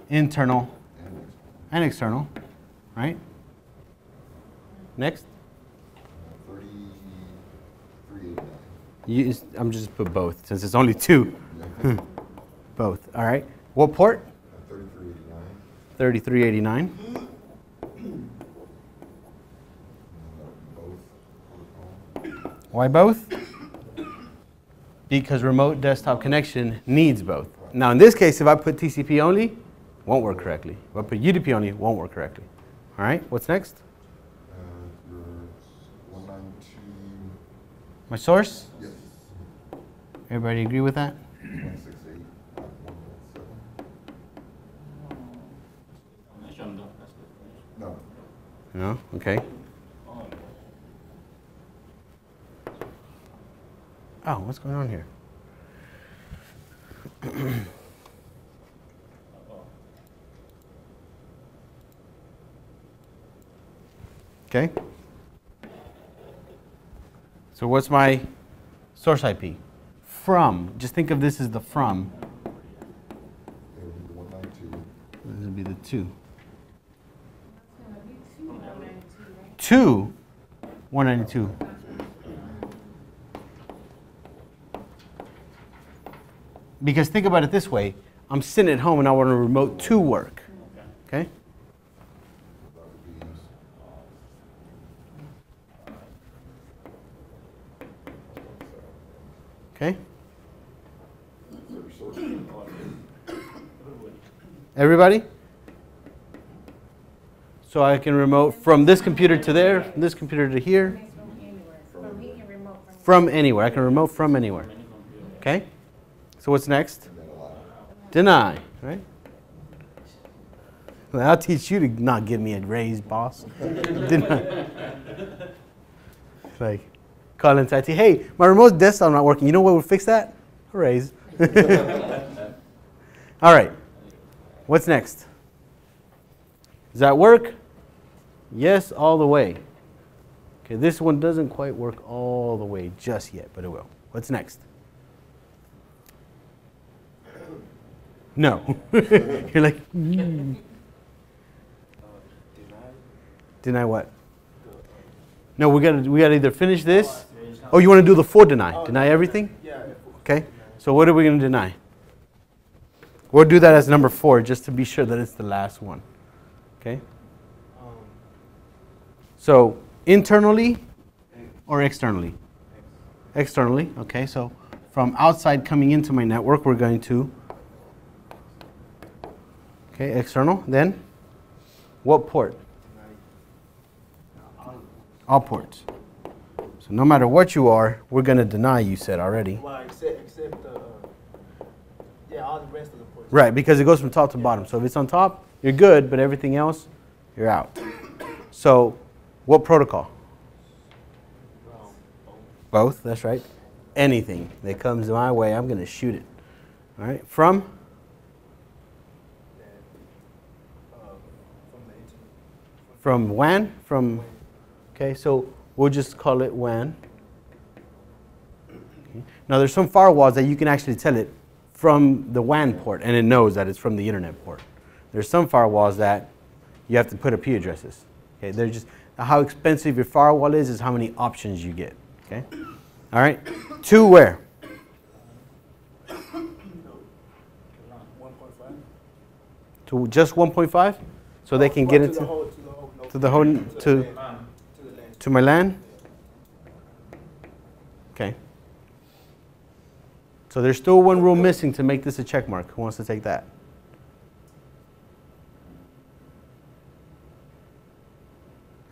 internal and external, right? Next. 3389. I'm just put both since it's only two. Both. All right. What port? 3389. 3389. Why both? Because remote desktop connection needs both. Now in this case, if I put TCP only, won't work correctly. If I put UDP only, won't work correctly. All right. What's next? Your 192. My source? Yes. Everybody agree with that? 168.117. No. No? Okay. Oh, what's going on here? Okay. So what's my source IP? From. Just think of this as the from. It would be the 192. This would be the 2. to 192. Because think about it this way. I'm sitting at home and I want a remote to work. Okay? That would be Okay? Everybody? So I can remote from this computer to there, from this computer to here. From he can remote from. From anywhere. I can remote from anywhere. Okay? So what's next? Deny, right? Well, I'll teach you to not give me a raise, boss. Deny. Like, call into IT. Hey, my remote desktop not working. You know what will fix that? A raise. All right. What's next? Does that work? Yes, all the way. Okay, this one doesn't quite work all the way just yet, but it will. What's next? No. You're like, Deny what? No, we gotta either finish this. Oh, you want to do the full deny? Deny everything? Yeah. Okay. So what are we going to deny? We'll do that as number 4 just to be sure that it's the last one. Okay. So internally or externally? Externally. Okay. So from outside coming into my network, we're going to. Okay, external. Then what port? All ports. So no matter what you are, we're going to deny, you said already. Well, except yeah, all the rest of the ports. Right, because it goes from top to bottom. So if it's on top, you're good, but everything else, you're out. So what protocol? Both, that's right. Anything that comes my way, I'm going to shoot it. All right, from? From WAN? From, okay, so we'll just call it WAN. Okay. Now there's some firewalls that you can actually tell it from the WAN port, and it knows that it's from the internet port. There's some firewalls that you have to put IP addresses. Okay, they're just, how expensive your firewall is how many options you get. Okay, all right, to where? 1.5. To just 1.5, so they can get into to my LAN. Okay. So there's still one rule missing to make this a check mark. Who wants to take that?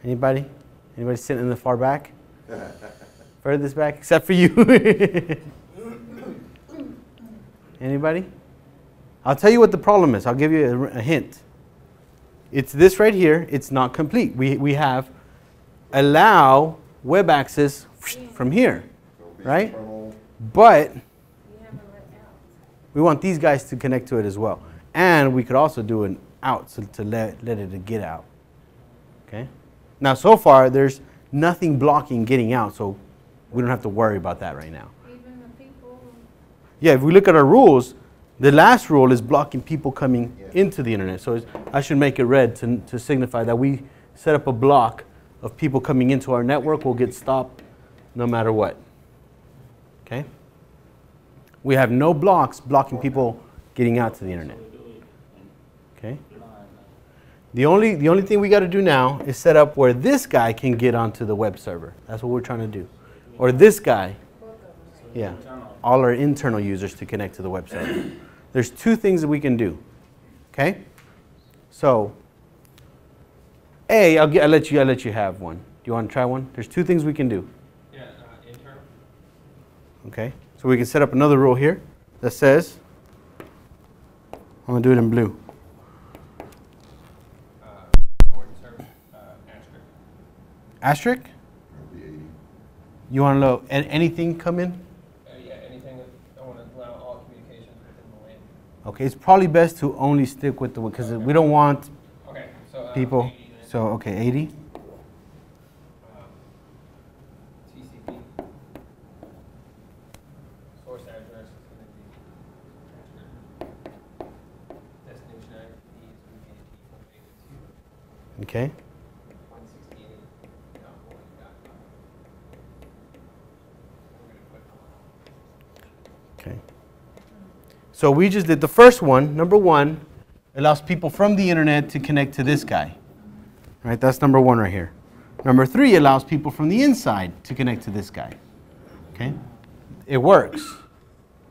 Anybody? Anybody sitting in the far back? Furthest back, except for you. Anybody? I'll tell you what the problem is. I'll give you a hint. It's this right here. It's not complete. We have allow web access from here, right? But we want these guys to connect to it as well. And we could also do an out to let it get out. Okay? Now, so far, there's nothing blocking getting out, so we don't have to worry about that right now. Even the people. Yeah, if we look at our rules, the last rule is blocking people coming into the internet. So I should make it red to signify that we set up a block of people coming into our network will get stopped no matter what. Okay? We have no blocks blocking people getting out to the internet. Okay? The only thing we got to do now is set up where this guy can get onto the web server. That's what we're trying to do. Or this guy. Yeah. All our internal users to connect to the web server. There's 2 things that we can do. Okay? So, I'll let you have one. Do you want to try one? There's 2 things we can do. Yeah, internal. Okay? So we can set up another rule here that says, I'm going to do it in blue. Port server, asterisk. Asterisk? You want to let anything come in? Yeah, anything that I want to allow all communications within the LAN. Okay, it's probably best to only stick with the one, because we don't want Okay, so people. 80 then. So, okay, 80. TCP. Source address is going to be destination IP is going to be 168. Okay. 168. Okay. So we just did the first one. Number one allows people from the internet to connect to this guy. Right, that's number one right here. Number three allows people from the inside to connect to this guy. Okay, it works.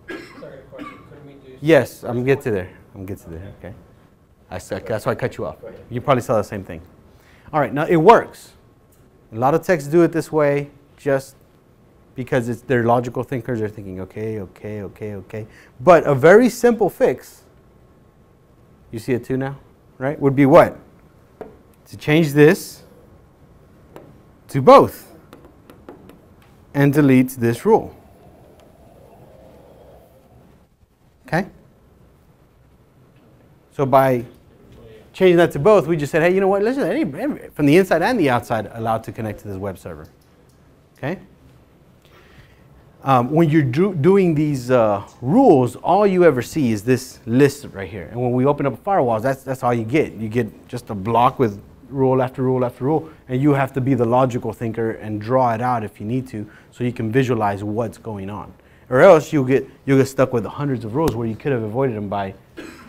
Sorry, question. Couldn't we do? Yes, I'm gonna get to there. Okay, that's why I cut you off. You probably saw the same thing. All right, now it works. A lot of techs do it this way just because they're logical thinkers. They're thinking, okay. But a very simple fix, you see it too now, right? Would be what? To change this to both and delete this rule. Okay? So by changing that to both, we just said, hey, you know what? Let's just from the inside and the outside allowed to connect to this web server. Okay? When you're doing these rules, all you ever see is this list right here. And when we open up firewalls, that's all you get. You get just a block with rule after rule after rule, and you have to be the logical thinker and draw it out if you need to, so you can visualize what's going on. Or else you'll get stuck with hundreds of rules where you could have avoided them by,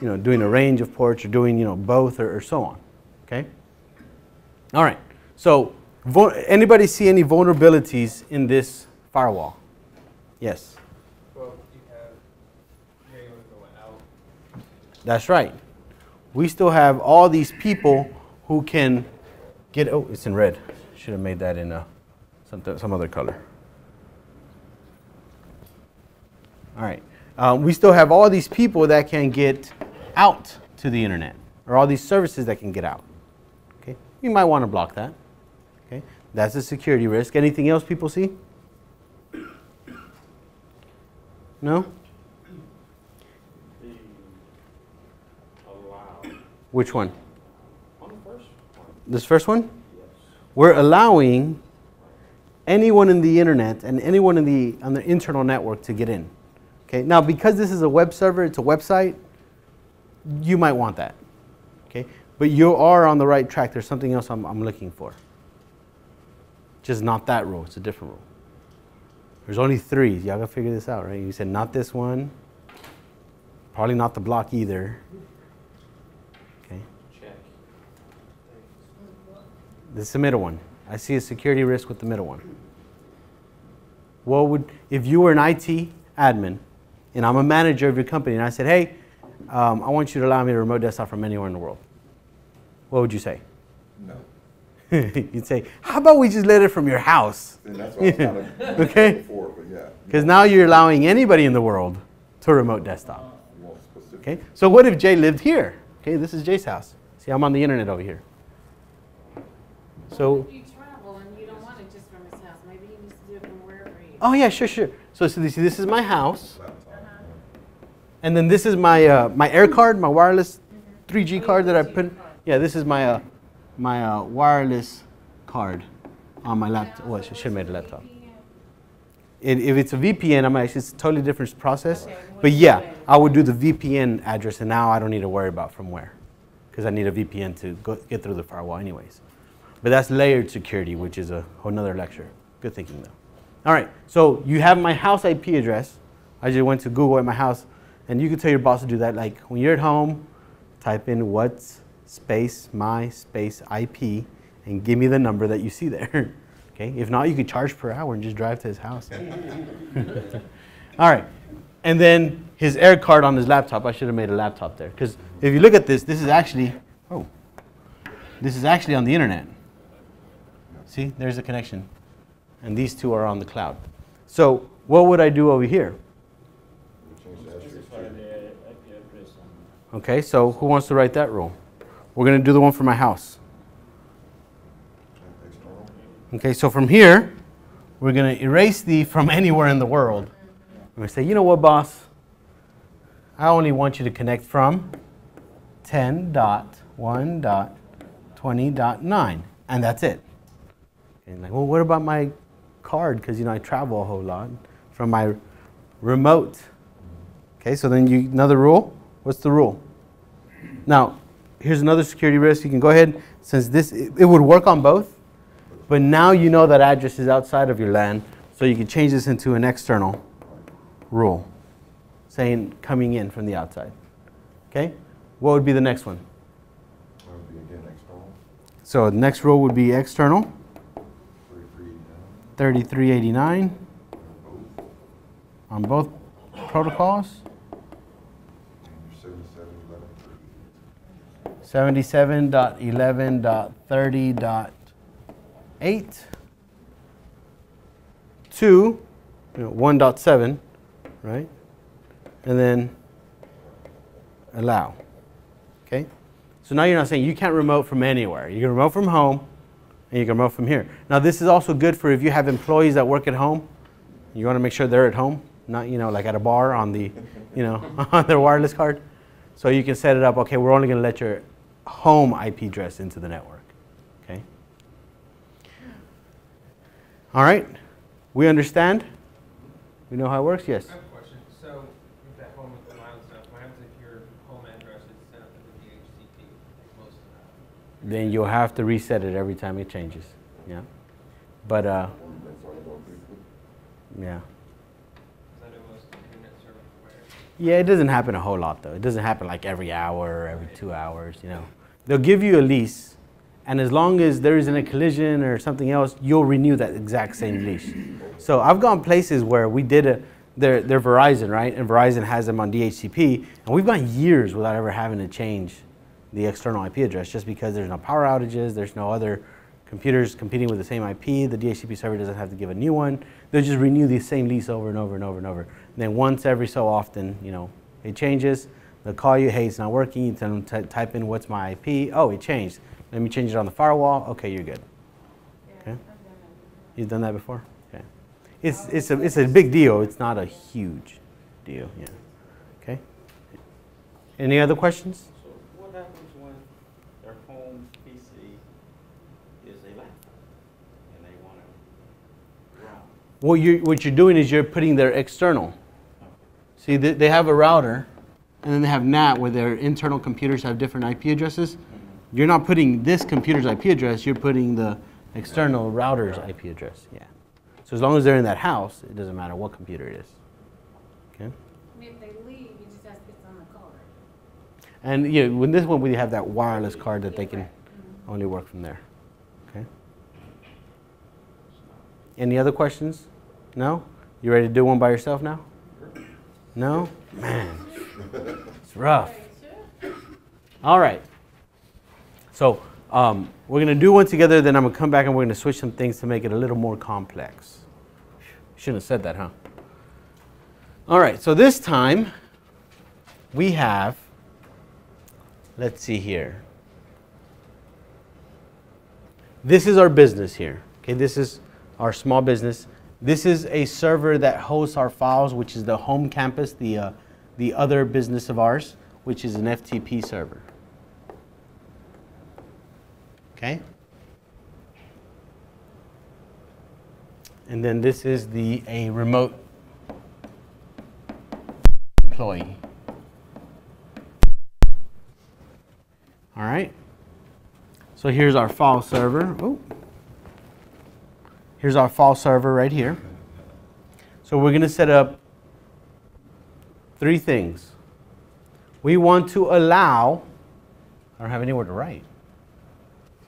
doing a range of ports or doing, both or so on. Okay. All right. So, anybody see any vulnerabilities in this firewall? Yes. Well, you have you're able to go out. That's right. We still have all these people who can get, oh, it's in red. Should have made that in some other color. All right. We still have all these people that can get out to the internet, or all these services that can get out. Okay. You might want to block that. Okay. That's a security risk. Anything else people see? No? Which one? This first one? We're allowing anyone in the internet and anyone on the internal network to get in. Okay. Now, because this is a web server, it's a website, you might want that. Okay. But you are on the right track. There's something else I'm looking for. Just not that rule. It's a different rule. There's only three. Y'all gotta figure this out, right? You said not this one. Probably not the block either. Okay. Check. This is the middle one. I see a security risk with the middle one. What would, if you were an IT admin and I'm a manager of your company and I said, hey, I want you to allow me to remote desktop from anywhere in the world. What would you say? No. You'd say, how about we just let it from your house? And that's what I was kind of Okay. before, but yeah. Because now you're allowing anybody in the world to remote desktop. More specific. Okay. So what if Jay lived here? Okay, this is Jay's house. See, I'm on the internet over here. So. If you travel and you don't want it just from his house, maybe he needs to do it from wherever he is. Oh yeah, sure. So see, this is my house, and then this is my my air card, my wireless 3G card that I put. Yeah, this is my my wireless card on my laptop. Well, I should have made a laptop. If it's a VPN, it's a totally different process. But yeah, I would do the VPN address, and now I don't need to worry about from where, because I need a VPN to get through the firewall anyways. But that's layered security, which is a whole nother lecture. Good thinking though. All right, so you have my house IP address. I just went to Google at my house, and you can tell your boss to do that. Like when you're at home, type in what's space my space IP and give me the number that you see there. Okay. If not, you could charge per hour and just drive to his house. All right, and then his air card on his laptop. I should have made a laptop there, because if you look at this, this is actually on the internet. See, there's a connection. And these two are on the cloud. So what would I do over here? Okay, so who wants to write that rule? We're going to do the one for my house. Okay, so from here, we're going to erase the from anywhere in the world. We're going to say, you know what, boss? I only want you to connect from 10.1.20.9, and that's it. And like, well, what about my card? Because I travel a whole lot from my remote. Okay, so then another rule. What's the rule? Now, here's another security risk. You can go ahead, since it would work on both, but now you know that address is outside of your LAN, so you can change this into an external rule. saying coming in from the outside. Okay? What would be the next one? That would be again external. So the next rule would be external, 3389. 3389 on both protocols. And your 77.11.30.8 to 1.7, right? And then allow. Okay? So now you're not saying you can't remote from anywhere. You can remote from home and you can remote from here. Now this is also good for if you have employees that work at home. You want to make sure they're at home, not like at a bar on the, on their wireless card. So you can set it up, okay, we're only going to let your home IP address into the network. Okay? All right. We understand? We know how it works? Yes. I have a question. So, with that home with the mild stuff, what happens if your home address is set up with the DHCP, like most of that? Then you'll have to reset it every time it changes. Yeah. But, yeah. Because I know most internet service providers. Yeah, it doesn't happen a whole lot, though. It doesn't happen like every hour or every 2 hours, They'll give you a lease, and as long as there isn't a collision or something else, you'll renew that exact same lease. So I've gone places where we did they're Verizon, right? And Verizon has them on DHCP, and we've gone years without ever having to change the external IP address just because there's no power outages, there's no other computers competing with the same IP, the DHCP server doesn't have to give a new one. They'll just renew the same lease over and over and over and over. And then once every so often, it changes. They'll call you, hey, it's not working. You tell them type in what's my IP. Oh, it changed. Let me change it on the firewall. Okay, you're good. Okay. You've done that before? Okay. It's a big deal. It's not a huge deal. Yeah. Okay. Any other questions? So what happens when their home PC is a laptop and they want to run? What you're doing is you're putting their external. See, they have a router, and then they have NAT where their internal computers have different IP addresses. You're not putting this computer's IP address, you're putting the external router's IP address. Yeah. So as long as they're in that house, it doesn't matter what computer it is. Okay? If they leave, you just have to get on the card. And with this one, we have that wireless card that they can only work from there. Okay? Any other questions? No? You ready to do one by yourself now? No? Man, it's rough. All right. So we're going to do one together, then I'm going to come back and we're going to switch some things to make it a little more complex. Shouldn't have said that, huh? All right, so this time we have, let's see here. This is our business here. Okay, this is our small business. This is a server that hosts our files, which is the home campus, the other business of ours, which is an FTP server. Okay? And then this is a remote employee. All right? So here's our file server. Oh. Here's our file server right here. So we're going to set up 3 things. We want to allow, I don't have anywhere to write.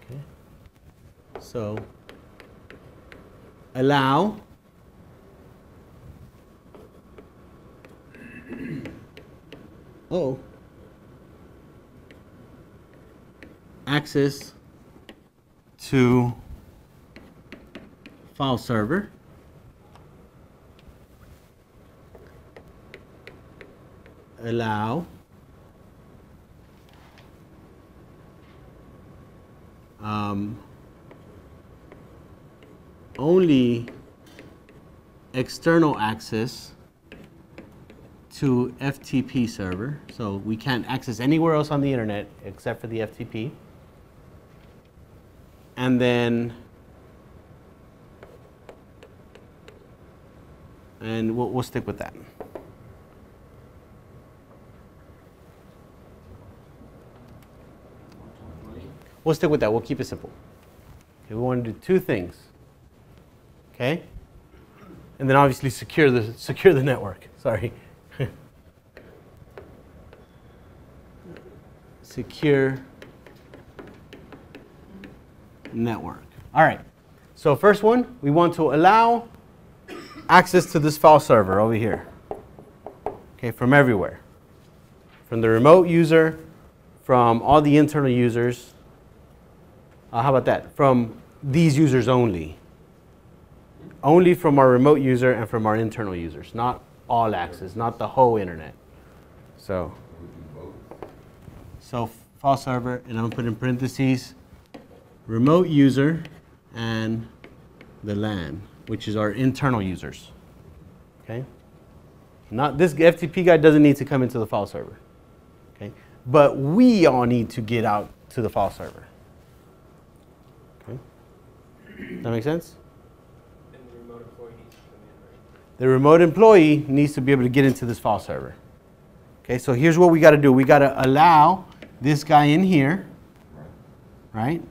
Okay. So allow access to file server. Allow only external access to FTP server. So we can't access anywhere else on the internet except for the FTP. And then we'll stick with that. We'll stick with that. We'll keep it simple. Okay, we want to do 2 things. Okay? And then obviously secure the network. Sorry. secure network. All right. So first one, we want to allow access to this file server over here. Okay, from everywhere. From the remote user, from all the internal users. How about that? From these users only. Only from our remote user and from our internal users, not all access, not the whole internet. So file server, and I'm going to put in parentheses, remote user and the LAN, which is our internal users. Okay? Not this FTP guy doesn't need to come into the file server. Okay? But we all need to get out to the file server. Okay? Does that make sense? And the remote employee needs to come in, right? The remote employee needs to be able to get into this file server. Okay, so here's what we got to do. We got to allow this guy in here, right?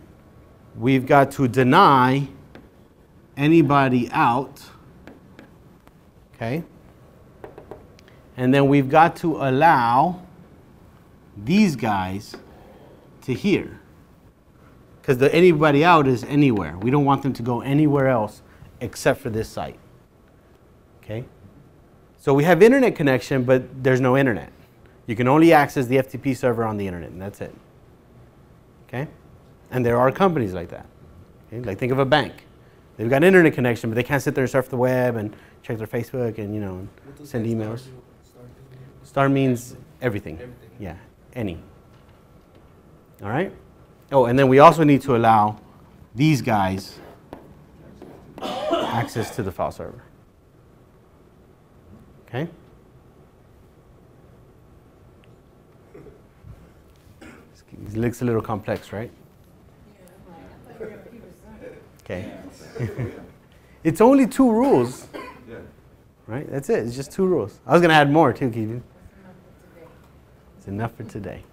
We've got to deny anybody out, okay? And then we've got to allow these guys to here. Because the anybody out is anywhere. We don't want them to go anywhere else except for this site. Okay? So we have internet connection, but there's no internet. You can only access the FTP server on the internet, and that's it. Okay? And there are companies like that. Okay? Like think of a bank. They've got internet connection, but they can't sit there and surf the web and check their Facebook and, you know, and send emails. Star means everything. Yeah, any. All right? Oh, and then we also need to allow these guys access to the file server. Okay? It looks a little complex, right? Okay. It's only 2 rules. Right? That's it. It's just 2 rules. I was going to add more too, Keegan. It's enough for today.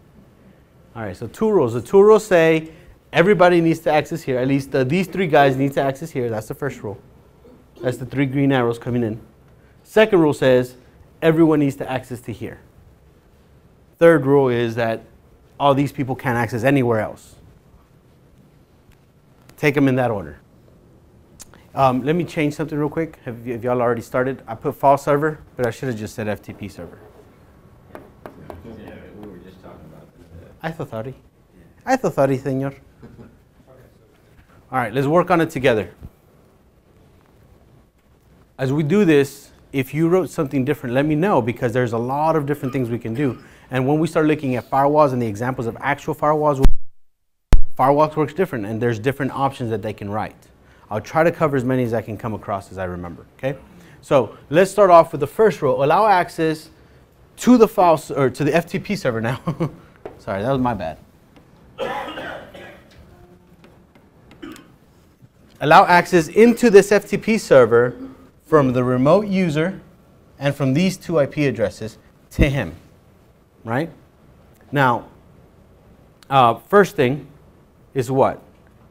All right, so 2 rules. The 2 rules say everybody needs to access here. At least these 3 guys need to access here. That's the first rule. That's the 3 green arrows coming in. Second rule says everyone needs to access to here. Third rule is that all these people can't access anywhere else. Take them in that order. Let me change something real quick. Have y'all already started? I put file server, but I should have just said FTP server. Yeah, we were just talking about that. I thought, señor. All right, let's work on it together. As we do this, if you wrote something different, let me know, because there's a lot of different things we can do. And when we start looking at firewalls and the examples of actual firewalls, firewalls works different, and there's different options that they can write. I'll try to cover as many as I can come across as I remember, okay? So let's start off with the first rule. Allow access to the file, or to the FTP server now. Sorry, that was my bad. Allow access into this FTP server from the remote user and from these 2 IP addresses to him, right? Now, first thing is what?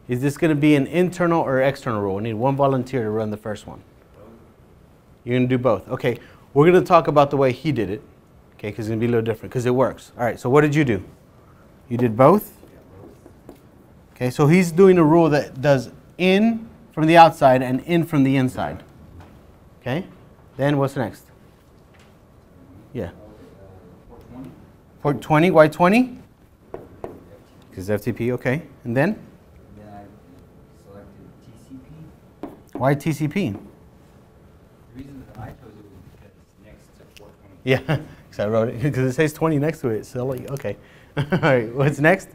Is this going to be an internal or external rule? We need 1 volunteer to run the first one. You're going to do both. Okay, we're going to talk about the way he did it, okay, because it's going to be a little different, because it works. All right, so what did you do? You did both? Okay, so he's doing a rule that does in from the outside and in from the inside. Okay, then what's next? Yeah. Port 20, why 20? Because FTP, okay. And then? Then I selected TCP. Why TCP? The reason that I chose it was because it's next to port 20. Yeah, because I wrote it, because it says 20 next to it. Silly, okay. All right, what's next?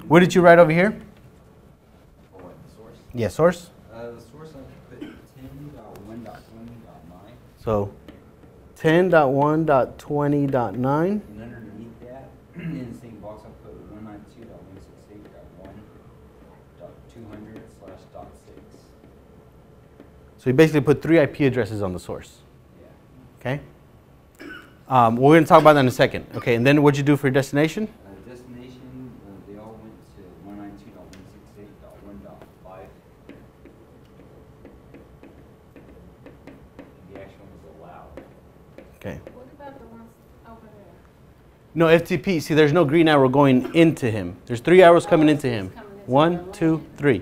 What did you write over here? Or what, the source? Yeah, source. The source I put 10.1.20.9. So 10.1.20.9. And underneath that, in the same box, I put 192.168.1.200/.6. So you basically put 3 IP addresses on the source. Yeah. Okay? We're going to talk about that in a second. Okay, and then what'd you do for your destination? Destination, they all went to 192.168.1.5. The actual one was allowed. Okay. What about the ones over No, FTP. See, there's no green arrow going into him. There's 3 arrows coming into him. 1, 2, 3.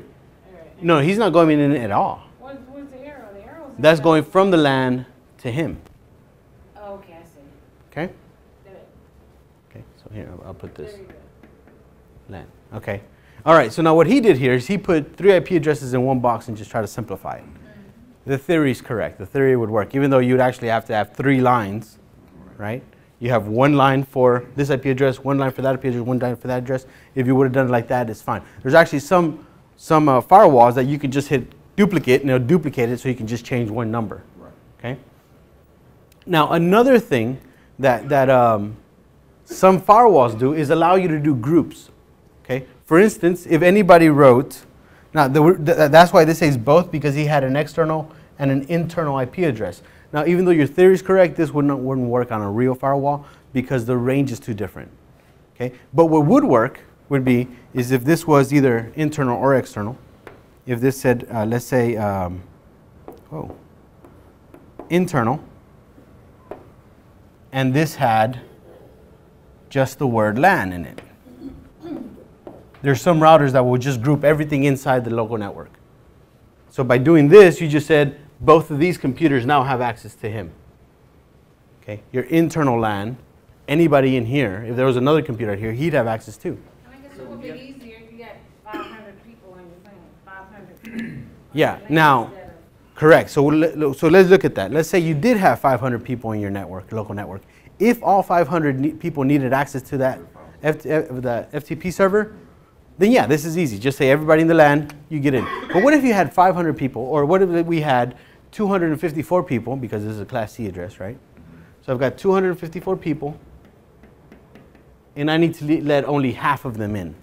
No, he's not going in at all. Where's the arrow? The arrow's That's going from the LAN to him. Oh, okay, I see. Okay? Got it. Okay, so here, I'll put this. There you go. LAN. Okay. All right, so now what he did here is he put 3 IP addresses in one box and just tried to simplify it. The theory is correct. The theory would work, even though you'd actually have to have 3 lines, right? You have 1 line for this IP address, 1 line for that IP address, 1 line for that address. If you would have done it like that, it's fine. There's actually some firewalls that you can just hit duplicate, and it'll duplicate it so you can just change 1 number. Okay. Now another thing that some firewalls do is allow you to do groups. Okay. For instance, if anybody wrote, now that's why this says both, because he had an external and an internal IP address. Now, even though your theory is correct, this wouldn't work on a real firewall because the range is too different. Okay. But what would work would be is if this was either internal or external. If this said, let's say, internal, and this had just the word LAN in it. There's some routers that will just group everything inside the local network. So by doing this, you just said both of these computers now have access to him. Okay, your internal LAN, anybody in here, if there was another computer here, he'd have access too. I guess it would be easier if you got 500 people on your thing. 500. Yeah. Now, correct. So let's look at that. Let's say you did have 500 people in your network, local network. If all 500 people needed access to that the FTP server, then yeah, this is easy. Just say everybody in the LAN, you get in. But what if you had 500 people, or what if we had 254 people, because this is a Class C address, right? So I've got 254 people, and I need to let only half of them in.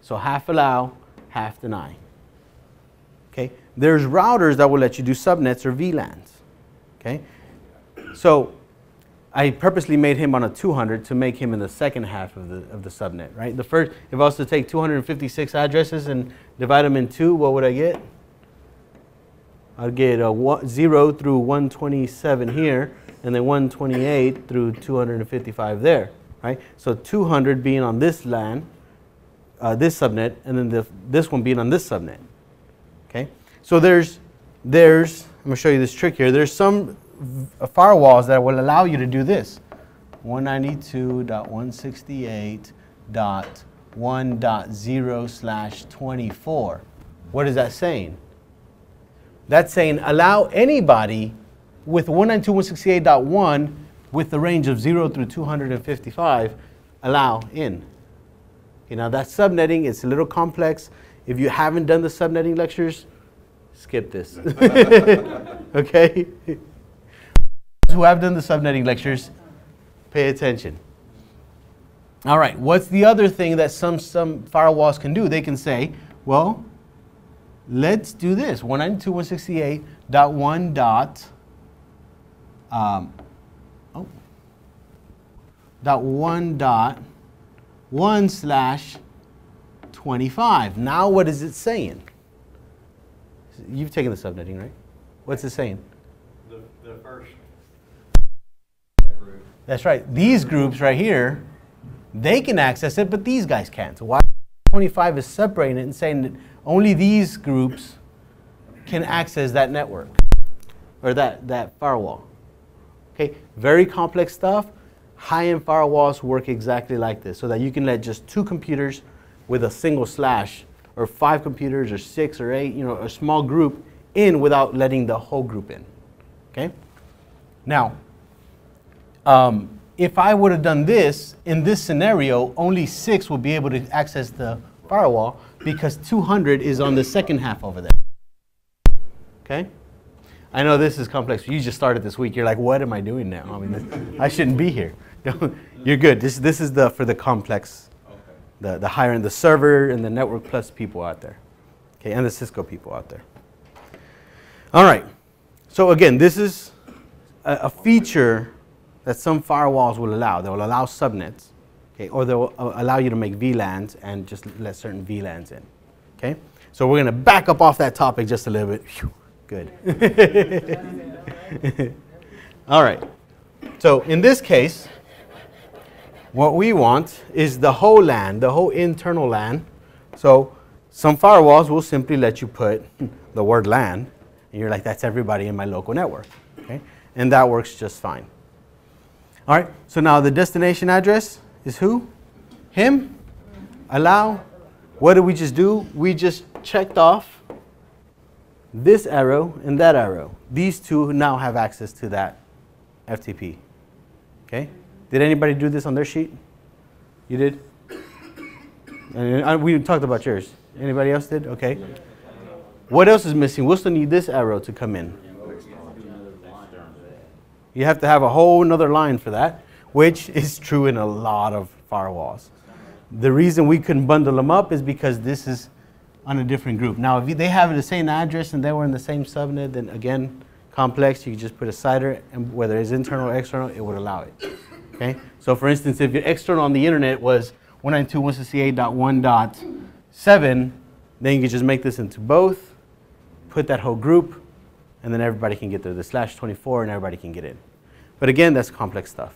So half allow, half deny. Okay? There's routers that will let you do subnets or VLANs. Okay? So I purposely made him on a 200 to make him in the second half of the subnet, right? The first, if I was to take 256 addresses and divide them in 2, what would I get? I'd get 0 through 127 here, and then 128 through 255 there, right? So 200 being on this LAN, this subnet, and then this one being on this subnet, okay? So there's I'm going to show you this trick here. There's some firewalls that will allow you to do this. 192.168.1.0/24. What is that saying? That's saying allow anybody with 192.168.1 with the range of 0 through 255, allow in. Okay, now that subnetting is a little complex. If you haven't done the subnetting lectures, skip this. Okay? Who have done the subnetting lectures, pay attention. All right, what's the other thing that some firewalls can do? They can say, well, let's do this. 192.168.1.1/25. Now what is it saying? You've taken the subnetting, right? What's it saying? The first group. That's right. These groups right here, they can access it, but these guys can't. So why 25 is separating it and saying that only these groups can access that network or that firewall. Okay, very complex stuff. High-end firewalls work exactly like this, so that you can let just 2 computers with a single slash, or 5 computers, or 6 or 8, you know, a small group in without letting the whole group in. Okay. Now, if I would have done this in this scenario, only 6 will be able to access the firewall because 200 is on the second half over there. Okay. I know this is complex. You just started this week. You're like, what am I doing now? I mean, I shouldn't be here. You're good. This is for the complex, the higher end, the server and the network plus people out there, okay, and the Cisco people out there. All right. So again, this is a feature that some firewalls will allow. They will allow subnets, okay, or they'll allow you to make VLANs and just let certain VLANs in. Okay. So we're going to back up off that topic just a little bit. Whew. Good. All right. So in this case, What we want is the whole LAN, the whole internal LAN. So some firewalls will simply let you put the word LAN, and you're like, that's everybody in my local network. Okay? And that works just fine. All right, so now the destination address is who? Him? Allow. What did we just do? We just checked off this arrow and that arrow. These two now have access to that FTP. Okay? Did anybody do this on their sheet? You did? And we talked about yours. Anybody else did? Okay. What else is missing? We'll still need this arrow to come in. You have to have a whole nother line for that, which is true in a lot of firewalls. The reason we couldn't bundle them up is because this is on a different group. Now, if they have the same address and they were in the same subnet, then again, complex, you can just put a CIDR, and whether it's internal or external, it would allow it. Okay? So for instance, if your external on the internet was 192.168.1.7, then you can just make this into both, put that whole group, and then everybody can get there. The /24 and everybody can get in. But again, that's complex stuff.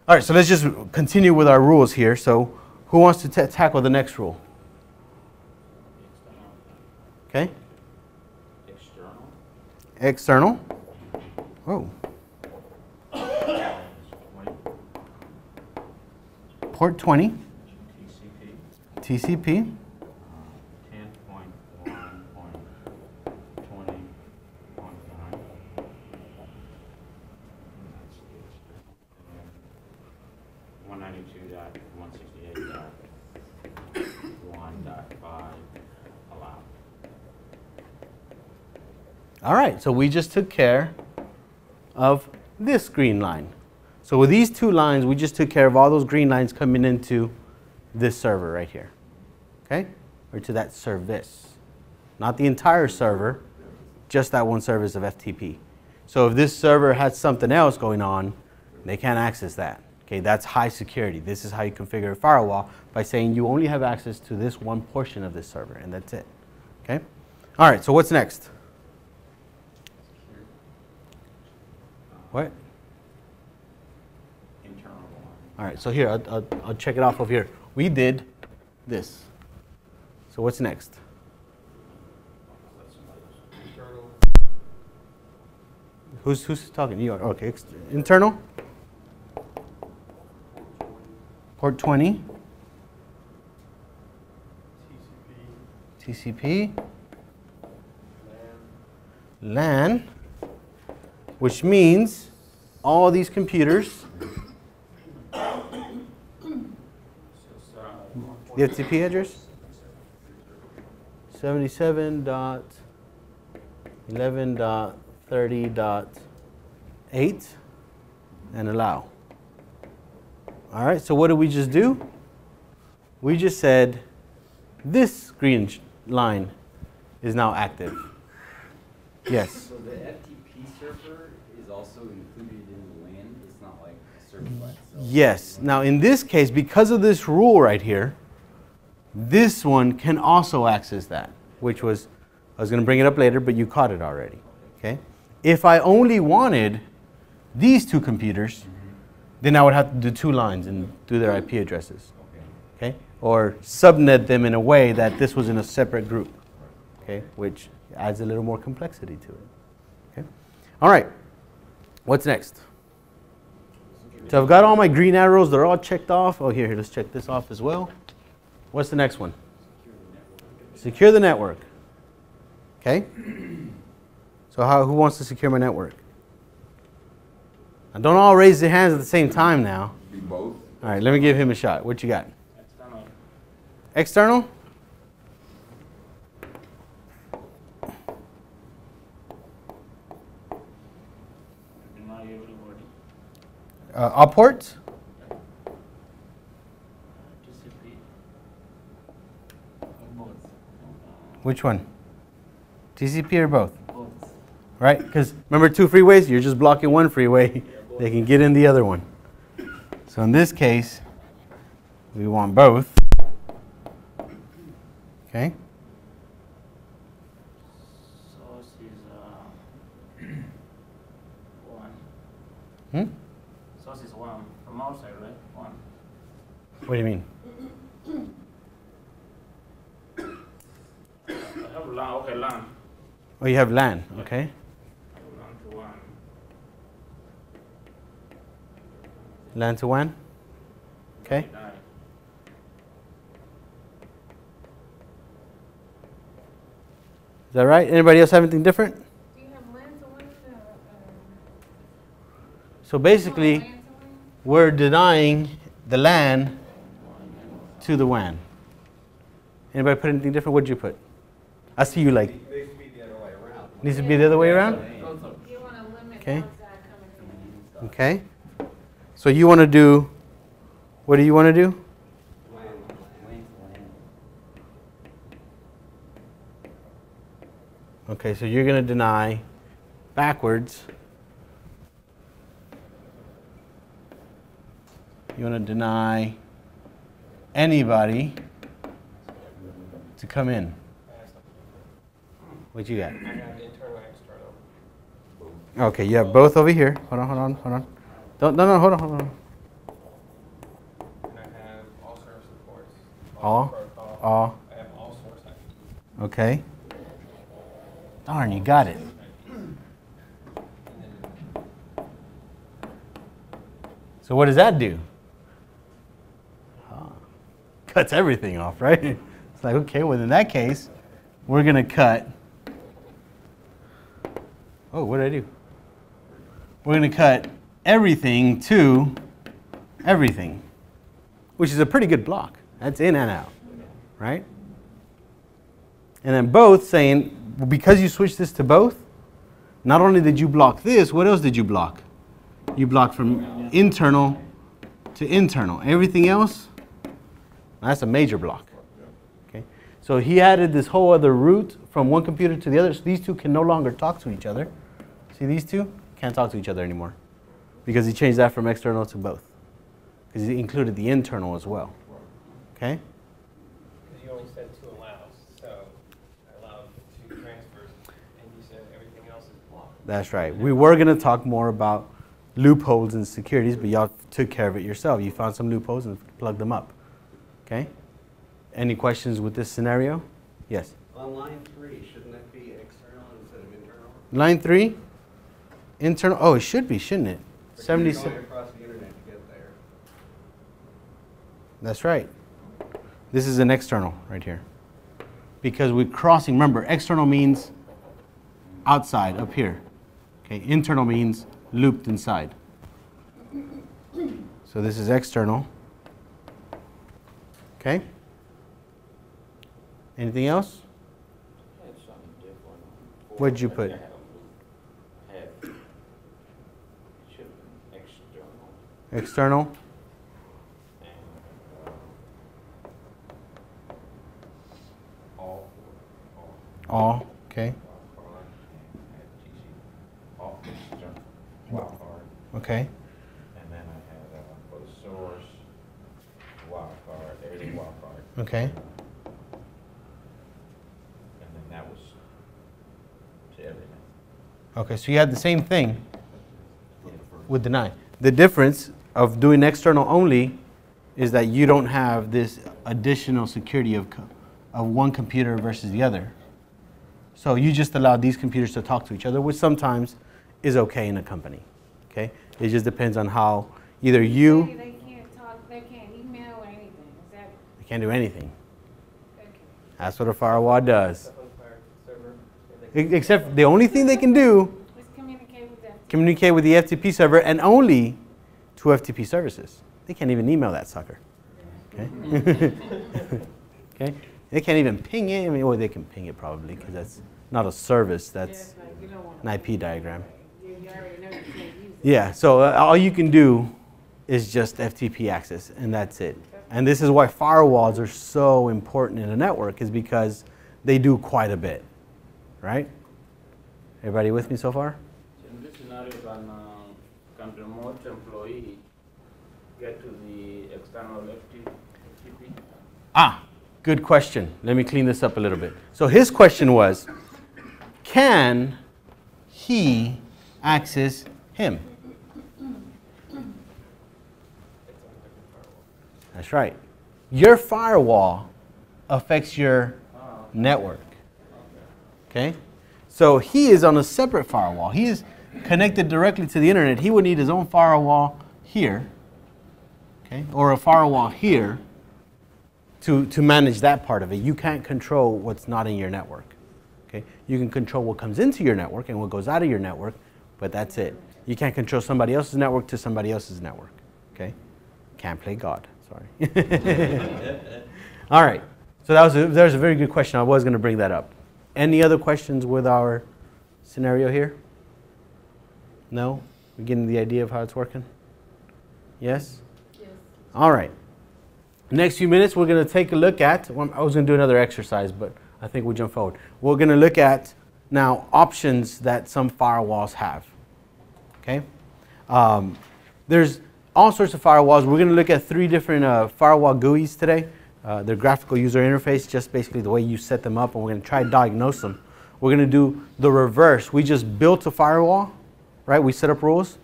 All right, so let's just continue with our rules here. So who wants to tackle the next rule? Okay. External. Oh. Port 20. TCP. 192.168.1.5 allow. All right, so we just took care of this green line. So with these two lines, we just took care of all those green lines coming into this server right here, okay? Or to that service. Not the entire server, just that one service of FTP. So if this server has something else going on, they can't access that. Okay, that's high security. This is how you configure a firewall, by saying you only have access to this one portion of this server, and that's it. Okay? All right, so what's next? What? Internal one. All right, so here, I'll check it off of here. We did this. So what's next? Internal. Who's talking? You are. Okay, internal? Port 20. TCP. LAN. Which means all these computers. The FTP address? 77.11.30.8 and allow. All right, so what did we just do? We just said this green line is now active. Yes? So the FTP server is also included in the LAN? It's not like a server by itself? Yes. Now in this case, because of this rule right here, this one can also access that, which was, I was going to bring it up later, but you caught it already. Okay? If I only wanted these two computers, then I would have to do two lines and do their IP addresses. Okay? Or subnet them in a way that this was in a separate group. Okay? Which adds a little more complexity to it. Okay? All right. What's next? So I've got all my green arrows. They're all checked off. Oh, here, let's check this off as well. What's the next one? Secure the network. Okay? So who wants to secure my network? Now don't all raise their hands at the same time now. Be both. All right, let me give him a shot. What you got? External? All ports? Which one? TCP or both? Both. Right? Because remember two freeways? You're just blocking one freeway. They can get in the other one. So in this case, we want both. Okay? Source is one. Hmm? Source because it's one from outside, right? One. What do you mean? I have LAN, okay, LAN. Oh, you have LAN, okay. I have LAN to one. LAN to WAN, okay. Deny. Is that right? Anybody else have anything different? Do you have LAN to WAN? So basically, LAN to WAN? we're denying the LAN to the WAN. Anybody put anything different? What'd you put? I see you like. It needs to be the other way around. Needs to be the other way around? You want to limit Okay. outside coming in. Okay. So you want to do, what do you want to do? LAN to LAN. Okay, so you're going to deny backwards. You want to deny anybody to come in. What you got? I have internal and external. Okay, you have both over here. Hold on, hold on, hold on. Don't, no, hold on, hold on. And I have all service reports. All? Protocol. All. I have all source IP. Okay. Darn, you got it. So what does that do? Cuts everything off, right? It's like, okay, well in that case, we're going to cut. Oh, what did I do? We're going to cut everything to everything, which is a pretty good block. That's in and out, right? And then both saying, well, because you switched this to both, not only did you block this, what else did you block? You blocked from internal to internal. Everything else, that's a major block. Okay? So he added this whole other route from one computer to the other. So these two can no longer talk to each other. See these two? Can't talk to each other anymore. Because he changed that from external to both. Because he included the internal as well. Okay? Because you only said 2 allows, so I allowed 2 transfers, and you said everything else is blocked. That's right. We were going to talk more about loopholes and securities, but y'all took care of it yourself. You found some loopholes and plugged them up. Okay? Any questions with this scenario? Yes? On line 3, shouldn't that be external instead of internal? Line 3, internal. Oh, it should be, shouldn't it? But you're 76. going across the internet to get there. That's right. This is an external right here. Because we're crossing, remember, external means outside, up here. Okay, internal means looped inside. So this is external. Okay? Anything else? I had something different. What'd you put? I had, it should have been external. External. And, all. All. Okay. All external. Wildcard. Okay. And then I had for the source, wildcard, everything wildcard. Okay. And then that was to everything. Okay, so you had the same thing with deny. The difference of doing external only is that you don't have this additional security of one computer versus the other. So you just allow these computers to talk to each other, which sometimes is okay in a company. Okay, it just depends on how either Say you they can't talk, they can't email or anything. Is that they can't do anything. okay? That's what a firewall does. Stuff on fire server. Except the only thing they can do Let's communicate with them. communicate with the FTP server and only to FTP services. They can't even email that sucker. Okay? Okay? They can't even ping it. I mean, well, they can ping it probably because that's not a service. That's Like, you don't want an IP diagram. you already know you can't use it. Yeah, so all you can do is just FTP access, and that's it. And this is why firewalls are so important in a network, is because they do quite a bit, right? Everybody with me so far? In this scenario, can remote employee get to the external FTP? Ah, good question. Let me clean this up a little bit. So his question was, can he access him? That's right. Your firewall affects your network. Okay? So he is on a separate firewall. He is connected directly to the internet. He would need his own firewall here, okay, or a firewall here to manage that part of it. You can't control what's not in your network. Okay? You can control what comes into your network and what goes out of your network, but that's it. You can't control somebody else's network to somebody else's network. Okay? Can't play God. Sorry. All right. So that was a very good question. I was going to bring that up. Any other questions with our scenario here? No? We're getting the idea of how it's working? Yes? Yes. All right. Next few minutes, we're going to take a look at, I was going to do another exercise, but I think we'll jump forward. We're going to look at now options that some firewalls have. Okay? There's all sorts of firewalls. We're going to look at 3 different firewall GUIs today. Their graphical user interface, just basically the way you set them up, and we're going to try to diagnose them. We're going to do the reverse. We just built a firewall, right? We set up rules.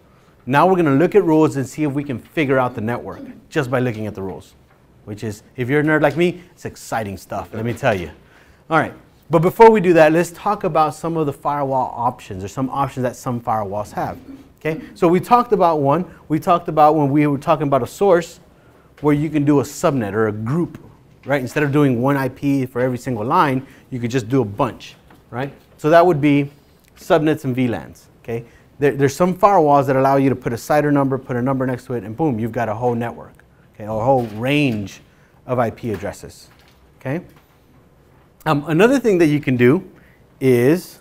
Now we're going to look at rules and see if we can figure out the network just by looking at the rules, which is, if you're a nerd like me, it's exciting stuff, let me tell you. All right, but before we do that, let's talk about some of the firewall options, or some options that some firewalls have. Okay, so we talked about one. We talked about when we were talking about a source where you can do a subnet or a group, right? Instead of doing one IP for every single line, you could just do a bunch, right? So that would be subnets and VLANs, okay? There's some firewalls that allow you to put a CIDR number, put a number next to it, and boom, you've got a whole network, okay? Or a whole range of IP addresses, okay? Another thing that you can do is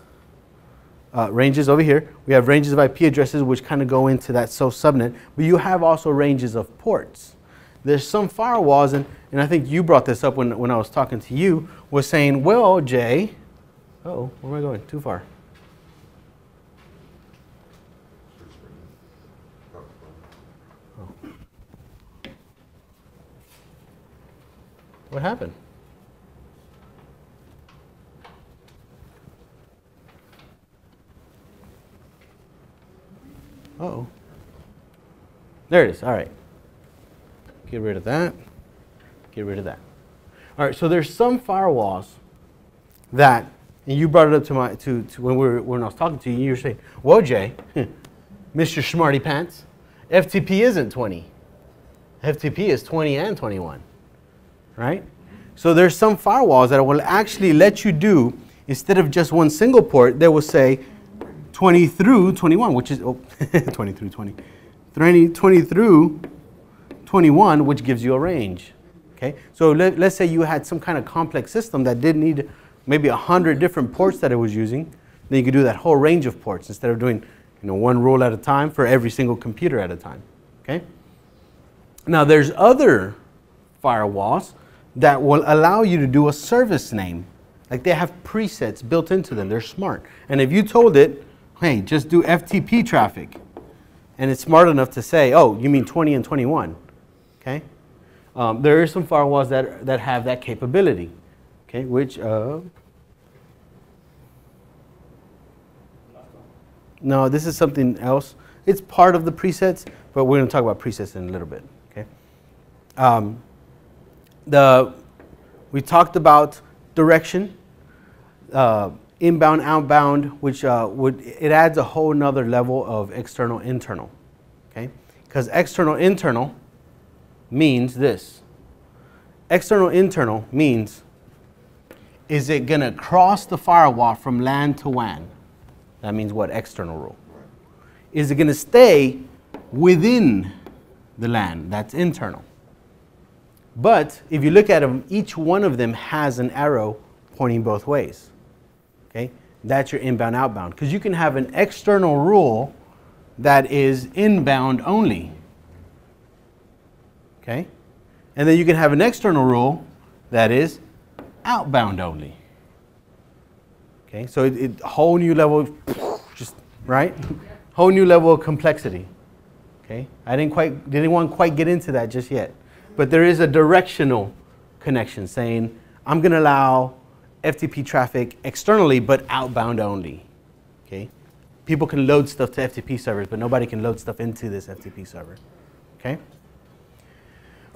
ranges over here. We have ranges of IP addresses which kind of go into that subnet, but you have also ranges of ports. There's some firewalls, and I think you brought this up when I was talking to you, was saying, well, Jay, uh-oh, where am I going? Too far. Oh. What happened? Uh-oh. There it is. All right. Get rid of that. Get rid of that. All right. So there's some firewalls that, and you brought it up to when I was talking to you. You were saying, "Well, Jay, Mr. Smarty Pants, FTP isn't 20. FTP is 20 and 21, right?" So there's some firewalls that will actually let you do, instead of just one single port, they will say 20 through 21, which is 20 through 20. 20 through 21, which gives you a range. Okay, so let's say you had some kind of complex system that did need maybe 100 different ports that it was using. Then you could do that whole range of ports instead of doing, one rule at a time for every single computer at a time. Okay. Now there's other firewalls that will allow you to do a service name. Like they have presets built into them. They're smart. And if you told it, hey, just do FTP traffic, and it's smart enough to say, oh, you mean 20 and 21. Okay. There are some firewalls that have that capability. Okay, which no, this is something else. It's part of the presets, but we're going to talk about presets in a little bit. Okay. We talked about direction, inbound, outbound, which it adds a whole nother level of external, internal. Okay, because external, internal means this. External, internal means, is it going to cross the firewall from LAN to WAN? That means what? External rule. Is it going to stay within the LAN? That's internal. But if you look at them, each one of them has an arrow pointing both ways. Okay? That's your inbound, outbound. Because you can have an external rule that is inbound only. Okay? And then you can have an external rule that is outbound only. Okay? So it whole new level, just right? Whole new level of complexity. Okay? I didn't want to quite get into that just yet. But there is a directional connection saying, I'm going to allow FTP traffic externally, but outbound only. Okay? People can load stuff to FTP servers, but nobody can load stuff into this FTP server. Okay?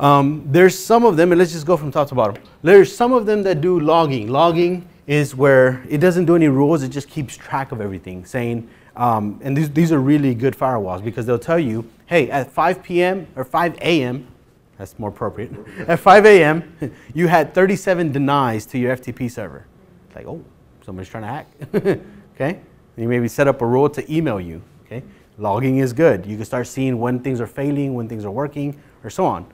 There's some of them, and let's just go from top to bottom. There's some of them that do logging. Logging is where it doesn't do any rules, it just keeps track of everything, saying, and these are really good firewalls because they'll tell you, hey, at 5 p.m. or 5 a.m., that's more appropriate, at 5 a.m., you had 37 denies to your FTP server. It's like, oh, somebody's trying to hack, okay? You maybe set up a rule to email you, okay? Logging is good. You can start seeing when things are failing, when things are working, or so on.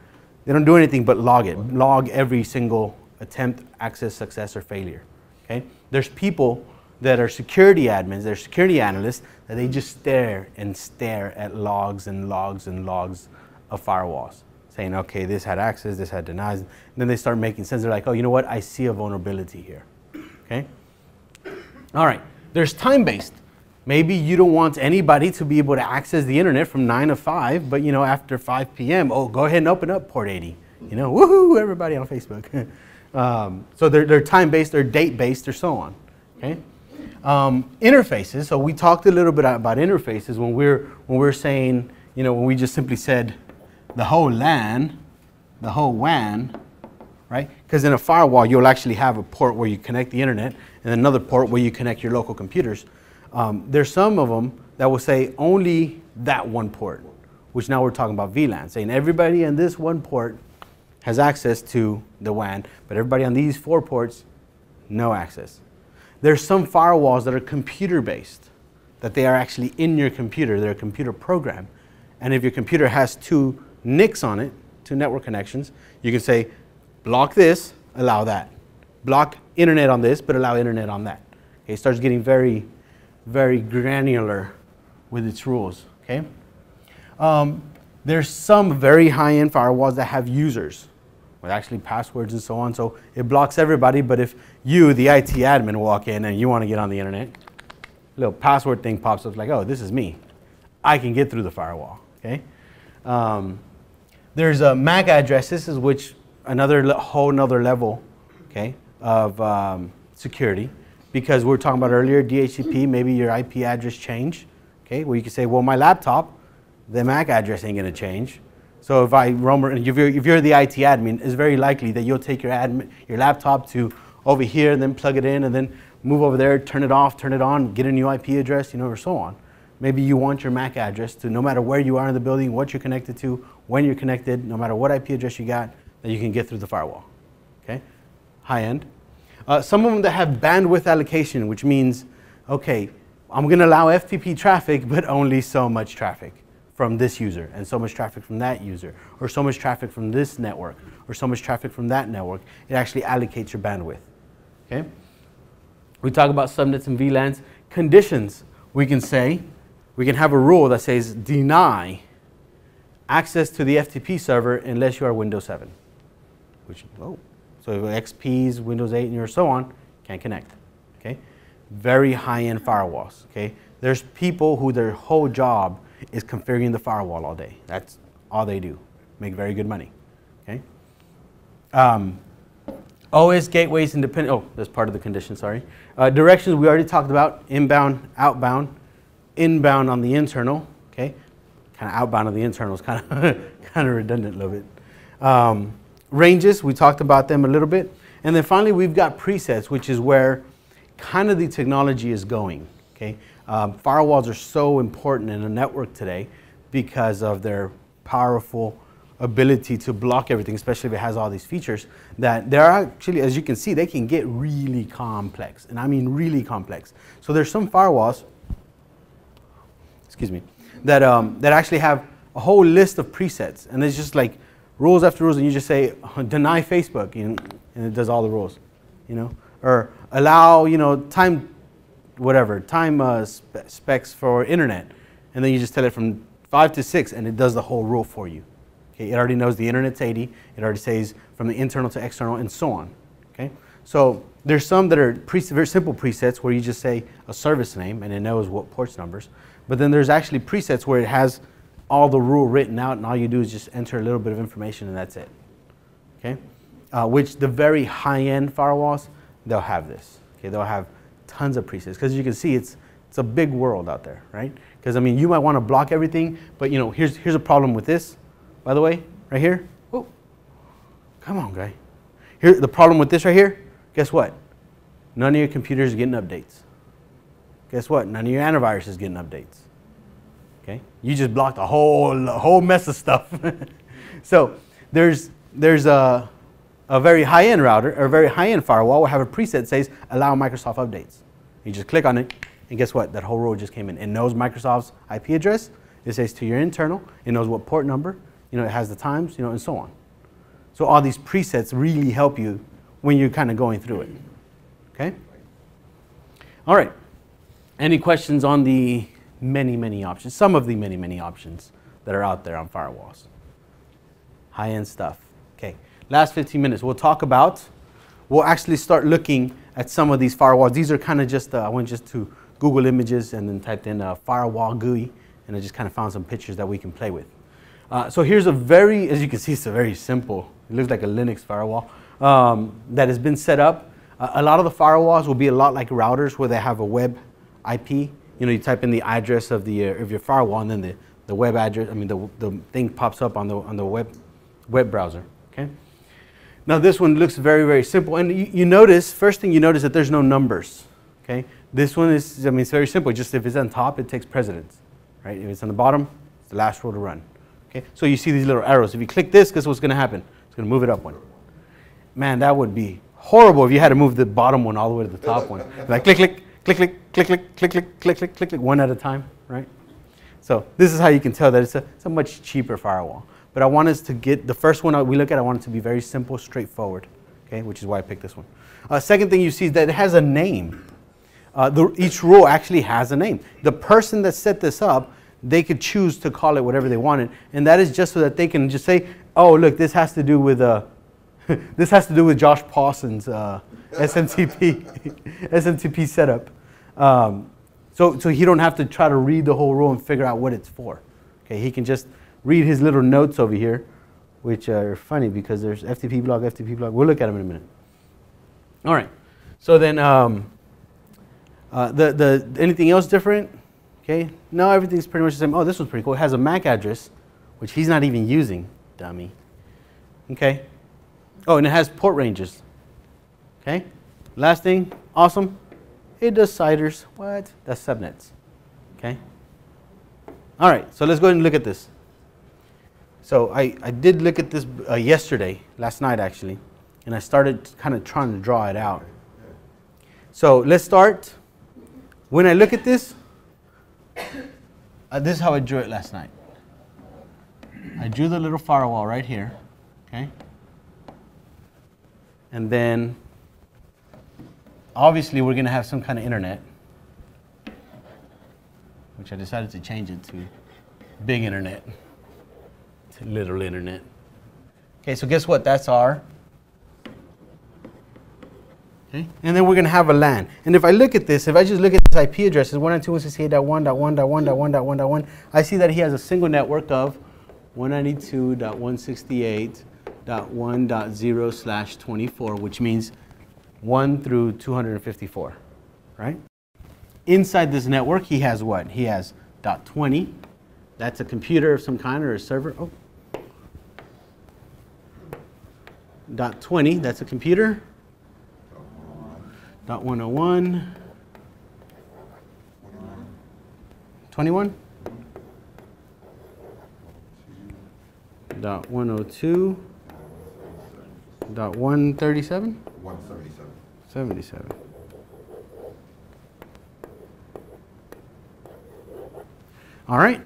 They don't do anything but log it. Log every single attempt, access, success, or failure, okay? There's people that are security admins, they're security analysts, that they just stare and stare at logs and logs and logs of firewalls, saying, okay, this had access, this had denies, and then they start making sense. They're like, oh, you know what? I see a vulnerability here, okay? All right, there's time-based. Maybe you don't want anybody to be able to access the internet from 9 to 5, but you know, after 5 p.m., oh, go ahead and open up port 80. You know, woohoo, everybody on Facebook. So they're time-based, they're date-based, or so on, okay? Interfaces, so we talked a little bit about interfaces when we're saying, you know, when we just simply said the whole LAN, the whole WAN, right? Because in a firewall, you'll actually have a port where you connect the internet and another port where you connect your local computers. There's some of them that will say only that one port, which now we're talking about VLAN, saying everybody in this one port has access to the WAN, but everybody on these 4 ports, no access. There's some firewalls that are computer-based, that they are actually in your computer. They're a computer program. And if your computer has 2 NICs on it, 2 network connections, you can say, block this, allow that. Block internet on this, but allow internet on that. Okay, it starts getting very, very granular with its rules. Okay? There's some very high-end firewalls that have users with actually passwords and so on. So it blocks everybody, but if you, the IT admin, walk in and you want to get on the internet, a little password thing pops up like, oh, this is me. I can get through the firewall. Okay? There's MAC addresses, which whole nother level, okay, of security, because we were talking about earlier, DHCP, maybe your IP address change, okay, where you can say, well, my laptop, the MAC address ain't going to change. So if if you're the IT admin, it's very likely that you'll take your laptop to over here and then plug it in and then move over there, turn it off, turn it on, get a new IP address, you know, or so on. Maybe you want your MAC address to, no matter where you are in the building, what you're connected to, when you're connected, no matter what IP address you got, that you can get through the firewall, okay? High end. Some of them that have bandwidth allocation, which means, okay, I'm going to allow FTP traffic, but only so much traffic from this user, and so much traffic from that user, or so much traffic from this network, or so much traffic from that network. It actually allocates your bandwidth, okay? We talk about subnets and VLANs. Conditions, we can have a rule that says deny access to the FTP server unless you are Windows 7, which, oh, so XPs, Windows 8, and so on, can't connect, okay? Very high-end firewalls, okay? There's people who their whole job is configuring the firewall all day. That's all they do. Make very good money, okay? OS gateways independent, oh, that's part of the condition, sorry. Directions we already talked about, inbound, outbound, inbound on the internal, okay? Kind of outbound on the internal is kind of redundant a little bit. Ranges, we talked about them a little bit. And then finally, we've got presets, which is where kind of the technology is going, okay? Firewalls are so important in a network today because of their powerful ability to block everything, especially if it has all these features, that they're actually, as you can see, they can get really complex, and I mean really complex. So there's some firewalls, excuse me, that actually have a whole list of presets, and it's just like rules after rules, and you just say deny Facebook, and it does all the rules, you know, or allow, you know, time specs for internet, and then you just tell it from 5 to 6, and it does the whole rule for you. Okay, it already knows the internet's 80. It already says from the internal to external, and so on. Okay, so there's some that are very simple presets where you just say a service name and it knows what ports numbers. But then there's actually presets where it has all the rule written out, and all you do is just enter a little bit of information, and that's it. Okay, which the very high-end firewalls, they'll have this. Okay, they'll have tons of presets, because you can see it's a big world out there, right? Because I mean, you might want to block everything, but you know, here's a problem with this, by the way, right here. Oh, Come on, guy. Here, the problem with this right here, guess what? None of your computers are getting updates. Guess what? None of your antivirus is getting updates. Okay? You just blocked a whole mess of stuff. So there's a very high-end router, or a very high-end firewall will have a preset that says allow Microsoft updates. You just click on it, and guess what? That whole row just came in. It knows Microsoft's IP address. It says to your internal. It knows what port number. You know, it has the times, you know, and so on. So all these presets really help you when you're kind of going through it. Okay? All right. Any questions on the many options? Some of the many options that are out there on firewalls. High-end stuff. Okay. Last 15 minutes, we'll actually start looking at some of these firewalls. These are kind of just, I went just to Google Images and then typed in firewall GUI, and I just kind of found some pictures that we can play with. So here's as you can see, it's a very simple, it looks like a Linux firewall that has been set up. A lot of the firewalls will be a lot like routers where they have a web IP. You know, you type in the address of your firewall, and then the web address, the thing pops up on the web browser. Okay. Now this one looks very simple, and you notice, first thing you notice that there's no numbers. Okay. This one is, it's very simple. Just if it's on top, it takes precedence, right? If it's on the bottom, it's the last row to run. Okay. So you see these little arrows. If you click this, guess what's going to happen? It's going to move it up one. Man, that would be horrible if you had to move the bottom one all the way to the top one. Like click, click, click, click, click, click, click, click, click, click, click, click, one at a time, right? So this is how you can tell that it's a much cheaper firewall. But I want us to get, the first one we look at, I want it to be very simple, straightforward, okay, which is why I picked this one. Second thing you see is that it has a name. Each row actually has a name. The person that set this up, they could choose to call it whatever they wanted, and that is just so that they can just say, oh, look, this has to do with this has to do with Josh Paulson's SMTP setup. So he don't have to try to read the whole row and figure out what it's for. Okay, he can just read his little notes over here, which are funny because there's FTP block, FTP block. We'll look at them in a minute. All right. So then, anything else different? Okay. No, everything's pretty much the same. Oh, this one's pretty cool. It has a MAC address, which he's not even using, dummy. Okay. Oh, and it has port ranges. Okay. Last thing, awesome. It does CIDRs. What? That's subnets. Okay. All right. So let's go ahead and look at this. So I did look at this yesterday, last night actually, and I started kind of trying to draw it out. So let's start. When I look at this, this is how I drew it last night. I drew the little firewall right here, okay? And then, obviously, we're going to have some kind of internet, which I decided to change it to big internet, to literal internet. Okay, so guess what? That's our. Okay, and then we're going to have a LAN. And if I look at this, if I just look at this IP addresses, 192.168.1.1.1.1, I see that he has a single network of 192.168.1.0/24, which means 1 through 254, right? Inside this network, he has what? He has .20. That's a computer of some kind or a server. Oh. .20, that's a computer. .101. 21. .102. .137. 177. 77. All right.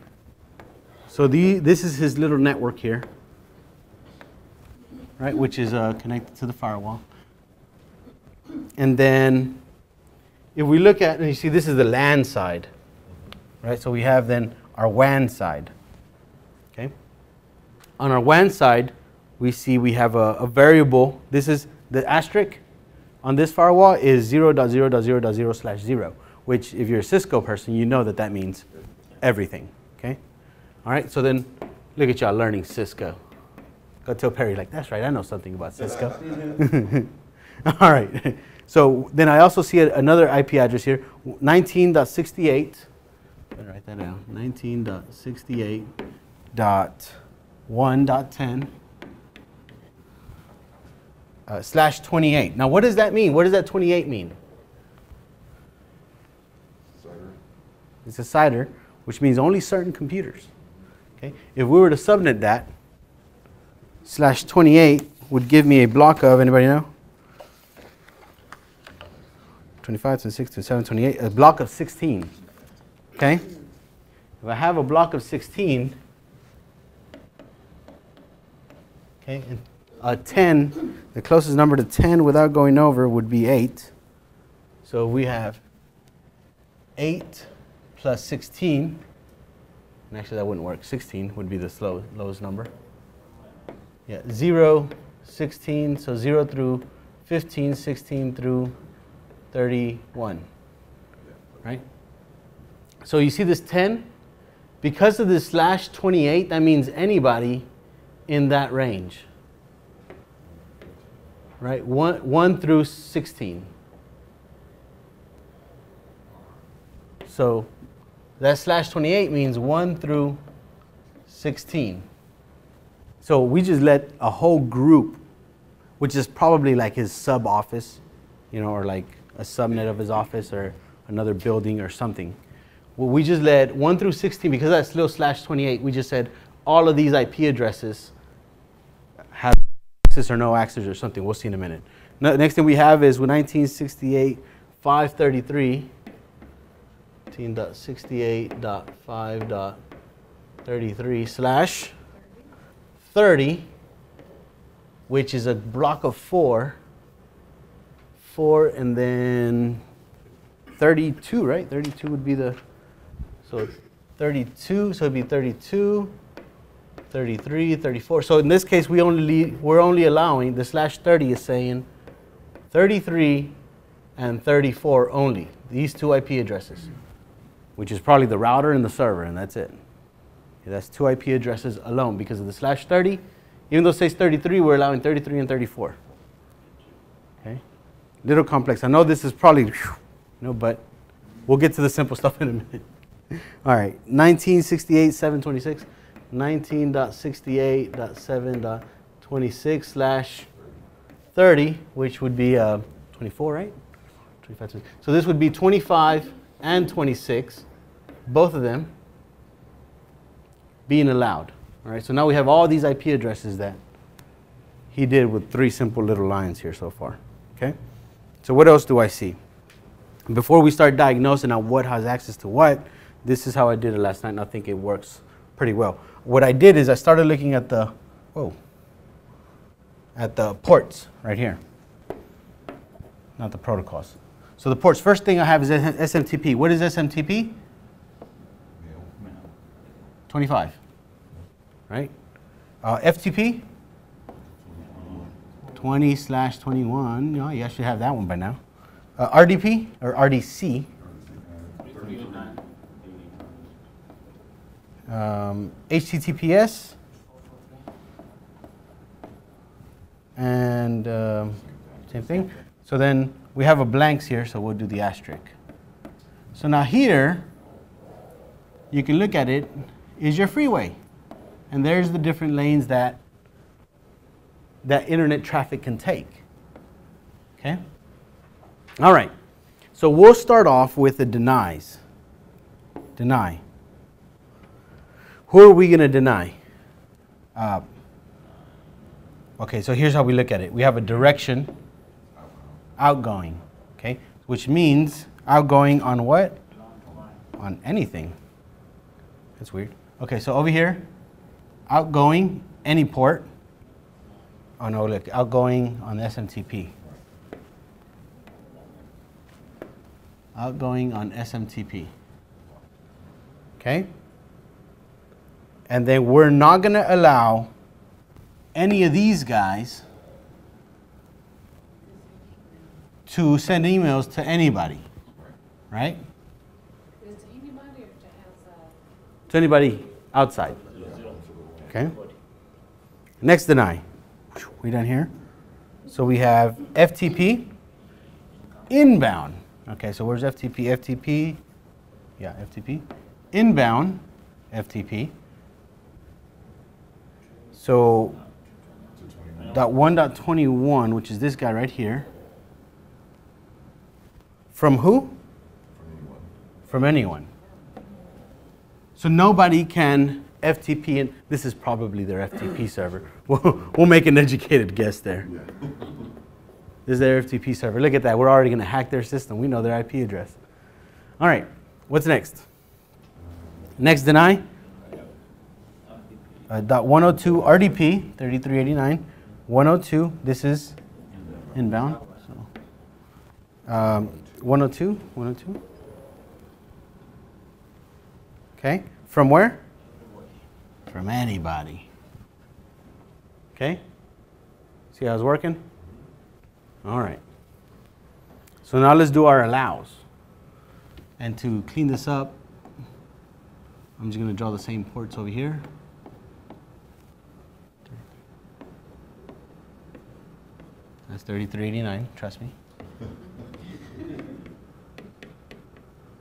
So this is his little network here, right, which is connected to the firewall. And then if we look at, and you see this is the LAN side, right? So we have then our WAN side, okay? On our WAN side, we see we have a variable. This is the asterisk on this firewall is 0.0.0.0/0, which if you're a Cisco person, you know that that means everything, okay? All right, so then look at y'all learning Cisco. Go tell Perry, like, that's right, I know something about Cisco. All right, so then I also see another IP address here, 19.68. Better write that down, 19.68.1.10. /28. Now, what does that mean? What does that 28 mean? It's a CIDR, which means only certain computers. Okay? If we were to subnet that, /28 would give me a block of, anybody know? 25, 26, 27, 28, a block of 16. Okay? If I have a block of 16, okay, and 10, the closest number to 10 without going over would be 8. So we have 8 plus 16, and actually that wouldn't work. 16 would be the lowest number. Yeah, 0, 16, so 0 through 15, 16 through 31, right? So you see this 10? Because of this /28, that means anybody in that range, right? 1 through 16. So that /28 means 1 through 16. So we just let a whole group, which is probably like his sub office, you know, or like a subnet of his office or another building or something. Well, we just let 1 through 16, because that's little /28, we just said all of these IP addresses have access or no access or something. We'll see in a minute. Next thing we have is with 1968.533, 19.68.5.33/30, which is a block of 4, and then 32, right? 32 would be the, so 32, so it'd be 32, 33, 34. So in this case, we're only allowing, the /30 is saying 33 and 34 only, these two IP addresses, which is probably the router and the server, and that's it. Okay, that's 2 IP addresses alone. Because of the /30, even though it says 33, we're allowing 33 and 34. Okay, little complex. I know this is probably, but we'll get to the simple stuff in a minute. All right, 1968.726, 19.68.7.26/30, which would be 24, right? 25, 26. So this would be 25 and 26, both of them being allowed. All right, so now we have all these IP addresses that he did with 3 simple little lines here so far. Okay, so what else do I see? Before we start diagnosing on what has access to what, this is how I did it last night, and I think it works pretty well. What I did is I started looking at the, at the ports right here, not the protocols. So the ports, first thing I have is SMTP. What is SMTP? 25, right? FTP? 20/21. No, you should have that one by now. RDP or RDC? HTTPS and same thing. So then we have a blanks here, so we'll do the asterisk. So now here, you can look at it, is your freeway. And there's the different lanes that internet traffic can take. Okay? All right. So we'll start off with the denies. Deny. Who are we going to deny? Okay, so here's how we look at it. We have a direction, outgoing, okay, which means outgoing on what? On anything. That's weird. Okay, so over here, outgoing, any port. Oh no, look, outgoing on SMTP. Outgoing on SMTP. Okay? And then we're not going to allow any of these guys to send emails to anybody, right? Is to anybody or to outside? To anybody outside. Okay? Next deny. We done here? So we have FTP inbound. Okay, so where's FTP? FTP, yeah, FTP. Inbound FTP. So .1.21, which is this guy right here. From who? From anyone. So nobody can FTP in. This is probably their FTP server. We'll make an educated guess there. This is their FTP server. Look at that. We're already going to hack their system. We know their IP address. All right. What's next? Next deny. .102 RDP 3389. 102. This is inbound. So 102. 102. Okay. From where? From anybody. Okay. See how it's working? All right. So now let's do our allows. And to clean this up, I'm just going to draw the same ports over here. That's 3389, trust me.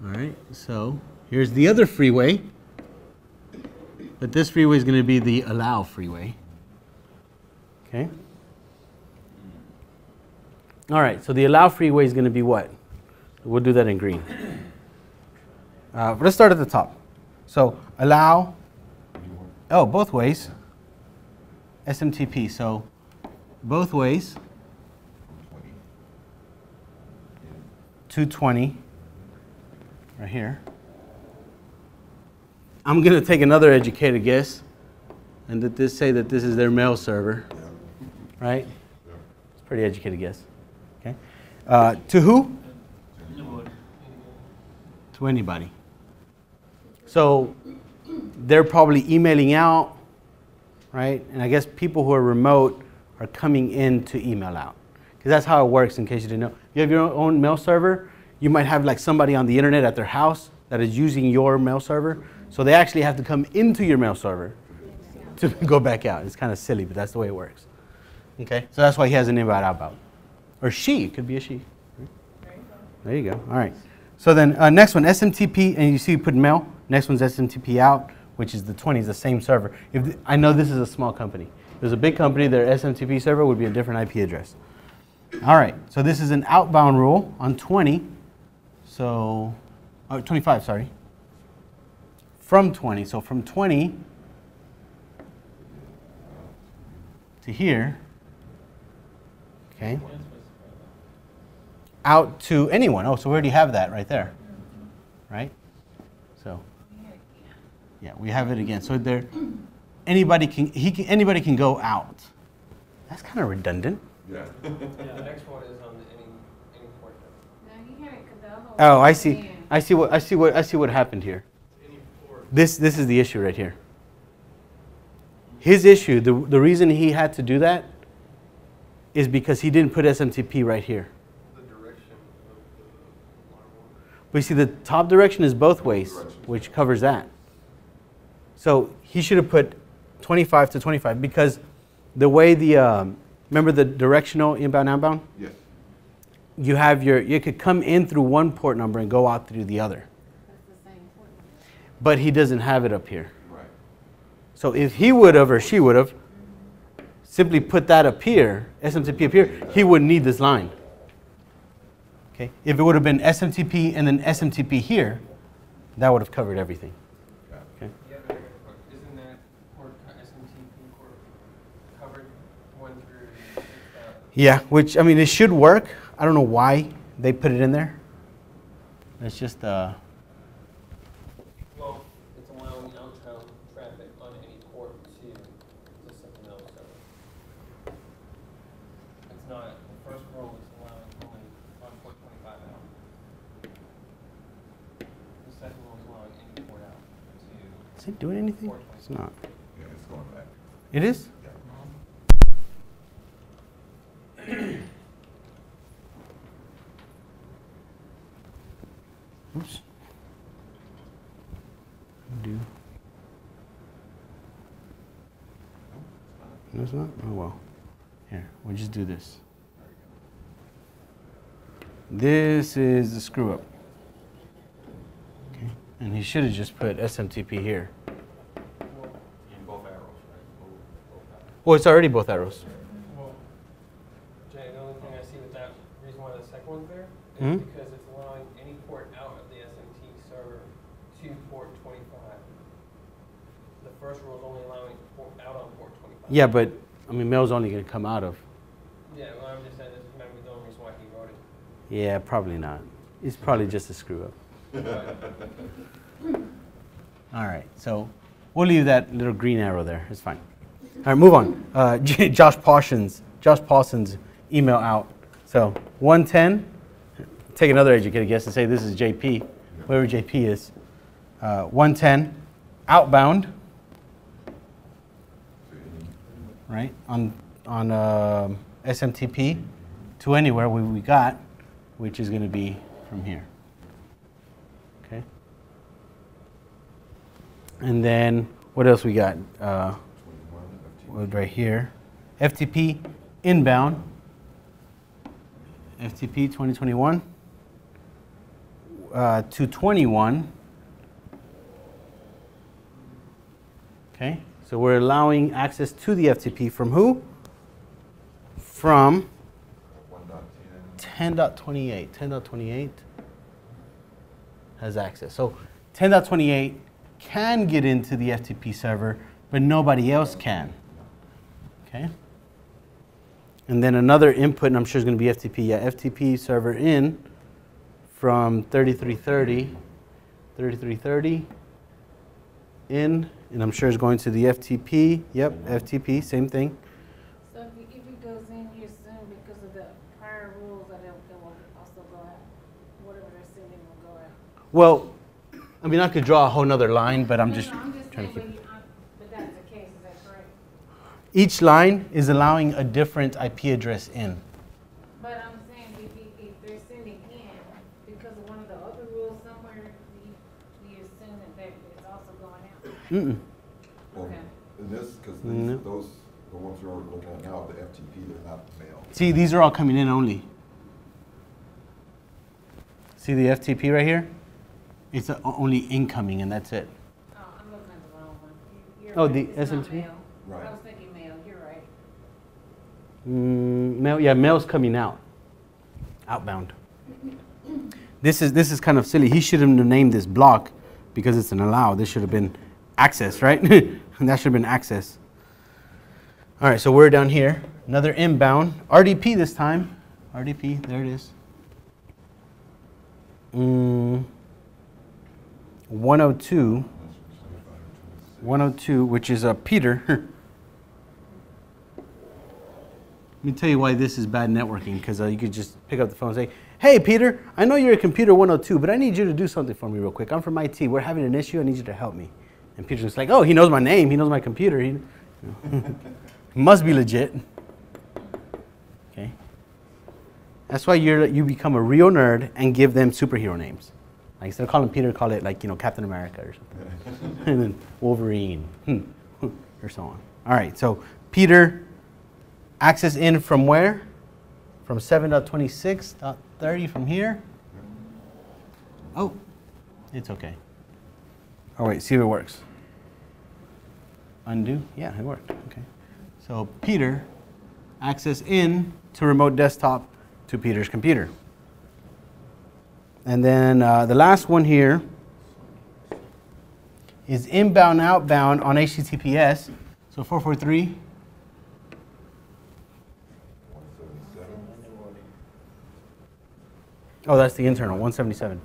All right, so here's the other freeway. But this freeway is going to be the allow freeway. Okay. All right, so the allow freeway is going to be what? We'll do that in green. Let's start at the top. So allow, oh, both ways. SMTP, so both ways. 220, right here. I'm going to take another educated guess and say that this is their mail server, right? It's a pretty educated guess. Okay. To who? To anybody. So they're probably emailing out, right? And I guess people who are remote are coming in to email out. Because that's how it works, in case you didn't know. If you have your own mail server, you might have like somebody on the internet at their house that is using your mail server. So they actually have to come into your mail server to go back out. It's kind of silly, but that's the way it works. Okay, so that's why he has an inbound outbound. Or she, it could be a she. There you go. All right. So then next one, SMTP, and you see you put mail. Next one's SMTP out, which is the 20, is the same server. I know this is a small company. If there's a big company, their SMTP server would be a different IP address. All right, so this is an outbound rule on 20. So, 25, sorry. From 20, so from 20 to here, okay, out to anyone. Oh, so we already have that right there, right? So, yeah, we have it again. So there, anybody can go out. That's kind of redundant. Yeah, the next one is on any port. Now you hear it 'cause the other one Oh, I is see. in. I see what happened here. This is the issue right here. His issue, the reason he had to do that is because he didn't put SMTP right here. The direction of the firewall. But you see, the top direction is both ways, which covers that. So he should have put 25 to 25 because the way the remember the directional inbound outbound? Yes. You could come in through one port number and go out through the other. That's the same port number. But he doesn't have it up here. Right. So if he would have or she would have simply put that up here, SMTP up here, he wouldn't need this line. Okay? If it would have been SMTP and then SMTP here, that would have covered everything. Okay? Yeah, but isn't that port SMTP port covered 1 through 6,000? Yeah, which, I mean, it should work. I don't know why they put it in there. It's just, Well, it's allowing outbound traffic on any port to something else. So it's not, the first rule is allowing only on port 25 out. The second rule is allowing any port out to is it doing anything? It's not. Yeah, it's going back. It is? Oops. Do. No, it's not? Oh, well. Here, we'll just do this. This is the screw up. Okay. And he should have just put SMTP here. In both arrows, right? Both arrows. Well, it's already both arrows. Well, ones there is Mhm. because it's allowing any port out of the SMT server to port 25. The first rule is only allowing port out on port 25. Yeah, but I mean, mail's only going to come out of. Yeah, well, I'm just saying this is maybe the only reason why he wrote it. Yeah, probably not. It's probably just a screw up. All right, so we'll leave that little green arrow there. It's fine. All right, move on. Josh Paulson's email out. So 110. Take another educated guess and say this is JP, whoever JP is. 110 outbound. Right on SMTP to anywhere we got, which is going to be from here. Okay. And then what else we got? Right here, FTP inbound. FTP 2021 to 21. Okay. So we're allowing access to the FTP from who? From 10.28. 10.28 has access. So 10.28 can get into the FTP server, but nobody else can. Okay. And then another input, and I'm sure it's going to be FTP. Yeah, FTP server in from 3330 in. And I'm sure it's going to the FTP. Yep, FTP, same thing. So if it goes in here soon because of the prior rules, that it will also go out. Whatever they're sending will go out. Well, I mean, I could draw a whole nother line, but I'm No, just no, I'm just trying to saying, keep. but that's the case. Is that correct? Each line is allowing a different IP address in. But I'm saying if they're sending in because of one of the other rules somewhere, we assume that it's also going out. Mm-mm. Well, Okay. in this, because No. those, the ones we're looking at now, the FTP, they're not mail. See, these are all coming in only. See the FTP right here? It's only incoming, and that's it. Oh, I'm looking at the wrong one. You're Oh, right. the It's not SMT? mail. Right. I was thinking mail. You're right. Mail, yeah, mail's coming out. Outbound. This is kind of silly. He shouldn't have named this block because it's an allow. This should have been access, right? And that should have been access. All right, so we're down here. Another inbound. RDP this time. RDP, there it is. 102. 102, which is Peter. Let me tell you why this is bad networking, because you could just pick up the phone and say, hey, Peter, I know you're a computer 102, but I need you to do something for me real quick. I'm from IT. We're having an issue. I need you to help me. And Peter's just like, oh, he knows my name. He knows my computer. He must be legit. Okay. That's why you become a real nerd and give them superhero names. Like instead of calling Peter, call it like, Captain America or something. And then Wolverine or so on. All right, so Peter, access in from where? From 7.26.30 from here? Oh, it's okay. Oh wait, see if it works. Undo, yeah, it worked, okay. So Peter, access in to remote desktop to Peter's computer. And then the last one here is inbound, outbound on HTTPS. So 443. Oh, that's the internal, 177.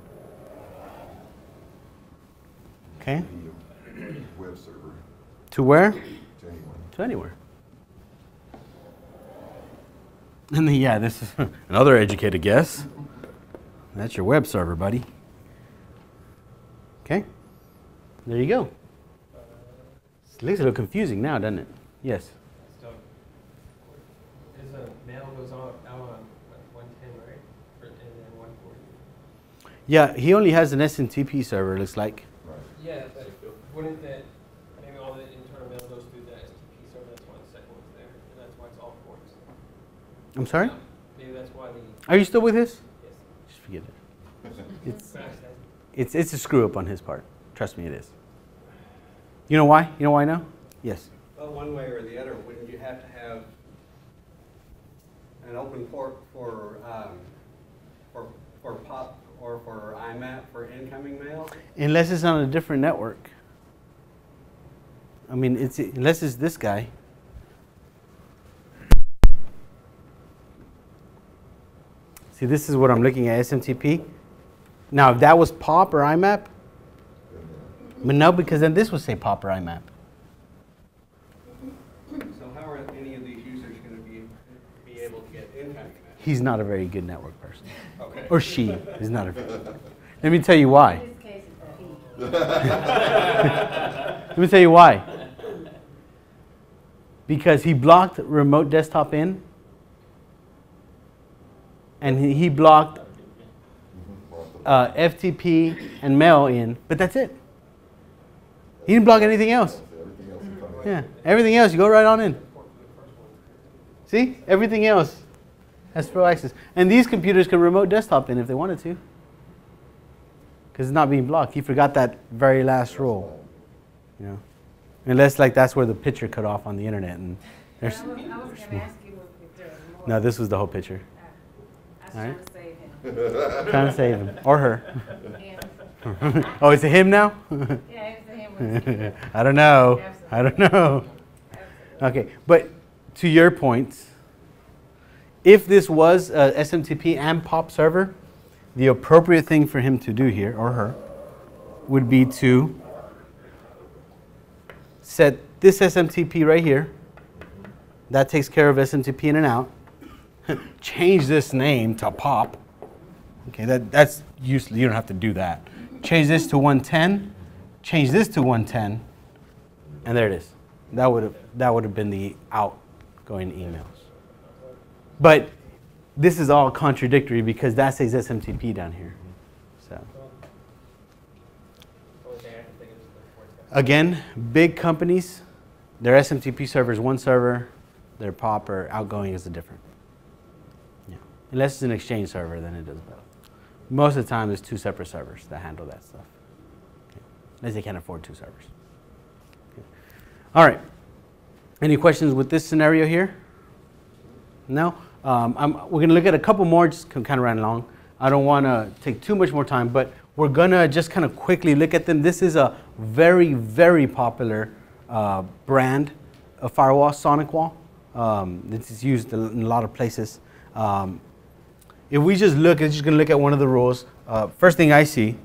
Okay. Web server, To where? to anyone. To anywhere. And then, yeah, this is another educated guess. That's your web server, buddy. Okay. There you go. It looks a little confusing now, doesn't it? Yes. So, is a mail goes out on 110, right? And then 140. Yeah, he only has an SMTP server, it looks like. Right. Yeah, but wouldn't that, maybe all the internal mail goes through the STP server, that's why the second one's there, and that's why it's all ports. I'm sorry? Maybe that's why the, Are you still with us? yes. Just forget it. That's It's a screw up on his part. Trust me, it is. You know why? You know why now? Yes. Well, one way or the other, wouldn't you have to have an open port for for POP or for IMAP for incoming mail? Unless it's on a different network. I mean, unless it's this guy. See, this is what I'm looking at, SMTP. Now, if that was POP or IMAP, but no, because then this would say POP or IMAP. So how are any of these users going to be able to get incoming mail? He's not a very good network person. Okay. Or she is not a. Let me tell you why. In this case, it's a he. Let me tell you why. Because he blocked remote desktop in, and he blocked FTP and mail in, but that's it. He didn't block anything else. Everything else is coming in. Yeah, everything else, you go right on in. See? Everything else has full access. And these computers can remote desktop in if they wanted to. Because it's not being blocked. He forgot that very last rule. You know? Unless like that's where the picture cut off on the internet. And there's I was going to ask you if there was more. no, this was the whole picture. I was All trying right. to save him. Trying to save him. Or her. Him. Oh, it's a him now? Yeah, it's a him. With you. I don't know. I don't know. Absolutely. Okay, but to your point, if this was a SMTP and POP server, the appropriate thing for him to do here, or her, would be to set this SMTP right here. That takes care of SMTP in and out. Change this name to POP. Okay, that's useless. You don't have to do that. Change this to 110. Change this to 110. And there it is. That would have been the outgoing emails. But this is all contradictory because that says SMTP down here. So again, big companies, their SMTP server is one server, their POP or outgoing is a different. Yeah. Unless it's an Exchange server, then it does both. Most of the time, there's two separate servers that handle that stuff. Okay. Unless they can't afford two servers. Okay. All right. Any questions with this scenario here? No? We're going to look at a couple more, just kind of ran along. I don't want to take too much more time, but we're going to just kind of quickly look at them. This is a very, very popular brand of firewall, Sonicwall. This is used in a lot of places. If we just look, it's just going to look at one of the rules. First thing I see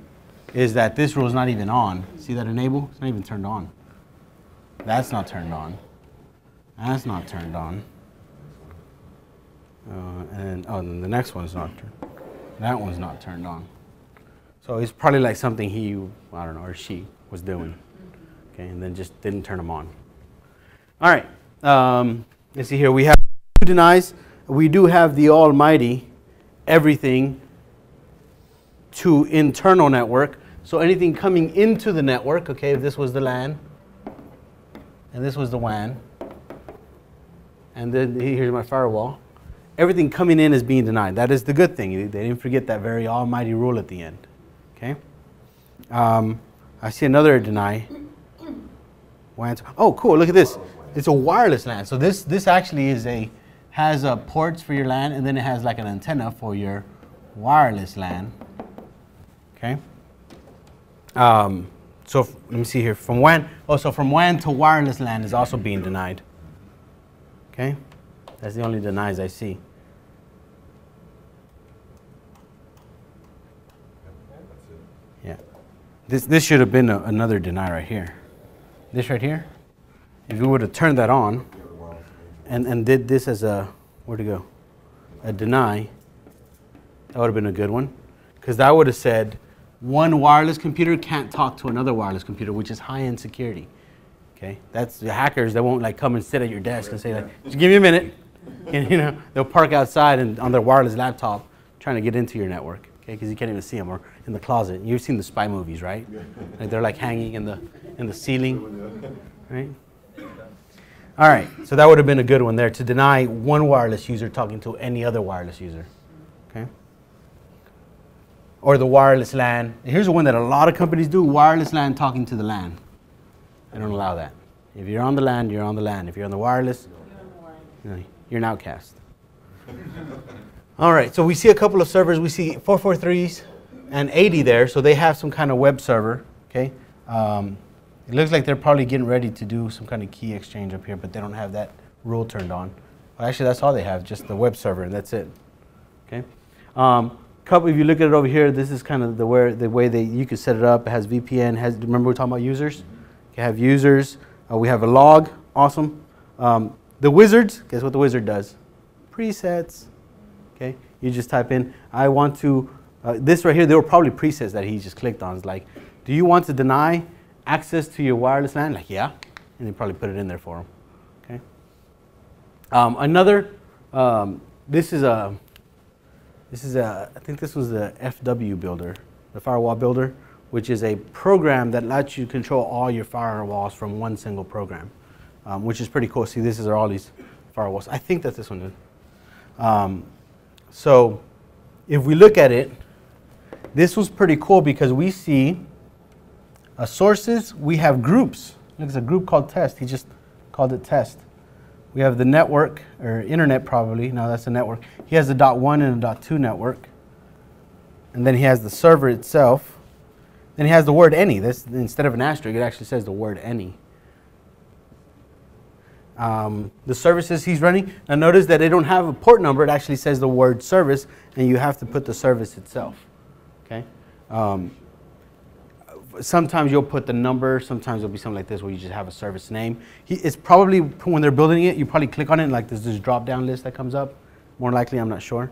is that this rule is not even on. See that enable? It's not even turned on. That's not turned on. That's not turned on. And then the next one's not turned. That one's not turned on. So it's probably like something he, I don't know, or she was doing. Okay, and then just didn't turn them on. All right. Let's see here. We have two denies. We do have the almighty everything to internal network. So anything coming into the network, okay, if this was the LAN, and this was the WAN, and then here's my firewall, everything coming in is being denied. That is the good thing. They didn't forget that very almighty rule at the end. Okay. I see another deny. WAN. Oh, cool. Look at this. It's a wireless LAN. So this actually has ports for your LAN, and then it has like an antenna for your wireless LAN. Okay. So let me see here. From WAN. Oh, so from WAN to wireless LAN is also being denied. Okay. That's the only denies I see. Yeah. This should have been another deny right here. This right here. If you would have turned that on and did this as a, where'd it go? A deny, that would have been a good one. Because that would have said one wireless computer can't talk to another wireless computer, which is high-end security. Okay? That's the hackers that won't like come and sit at your desk and say like, just give me a minute. And, you know, they'll park outside and on their wireless laptop trying to get into your network. Okay? Because you can't even see them, or in the closet. You've seen the spy movies, right? Like they're like hanging in the ceiling, right? All right, so that would have been a good one there, to deny one wireless user talking to any other wireless user. Okay? Or the wireless LAN. Here's one that a lot of companies do, wireless LAN talking to the LAN. They don't allow that. If you're on the LAN, you're on the LAN. If you're on the wireless, you're an outcast. All right, so we see a couple of servers. We see 443s and 80 there, so they have some kind of web server, okay? It looks like they're probably getting ready to do some kind of key exchange up here, but they don't have that rule turned on. Well, actually, that's all they have, just the web server, and that's it, okay? If you look at it over here, this is kind of the way you can set it up. It has VPN, remember we were talking about users? You have users, we have a log, awesome. The wizards, guess what the wizard does? Presets. Okay, you just type in, I want to, this right here, there were probably presets that he just clicked on. It's like, do you want to deny access to your wireless LAN? Like, yeah, and they probably put it in there for him. Okay. I think this was the FW builder, the firewall builder, which is a program that lets you control all your firewalls from one single program, which is pretty cool. See, this is all these firewalls. I think that this one is. So if we look at it, this was pretty cool because we see sources, we have groups. There's a group called test. He just called it test. We have the network, or internet probably. No, that's the network. He has the .1 and a .2 network. And then he has the server itself. Then he has the word any. This, instead of an asterisk, it actually says the word any. The services he's running. Now notice that they don't have a port number. It actually says the word service, and you have to put the service itself. Okay. Sometimes you'll put the number. Sometimes it'll be something like this where you just have a service name. It's probably, when they're building it, you probably click on it, and like there's this drop-down list that comes up. More likely, I'm not sure.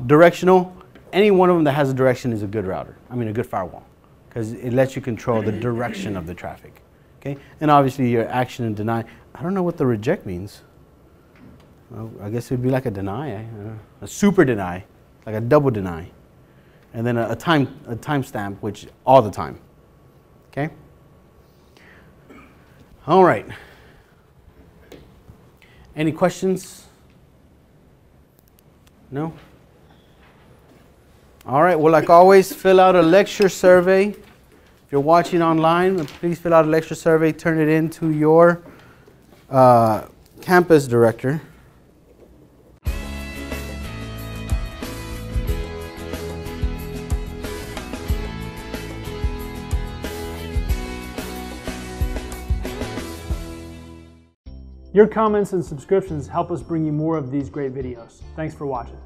Directional. Any one of them that has a direction is a good router. I mean, a good firewall, because it lets you control the direction of the traffic. Okay. And obviously, your action and deny. I don't know what the reject means. Well, I guess it would be like a deny, a super deny, like a double deny, and then a timestamp, which all the time. Okay. All right. Any questions? No. All right. Well, like always, fill out a lecture survey. If you're watching online, please fill out a lecture survey. Turn it in to your campus director. Your comments and subscriptions help us bring you more of these great videos. Thanks for watching.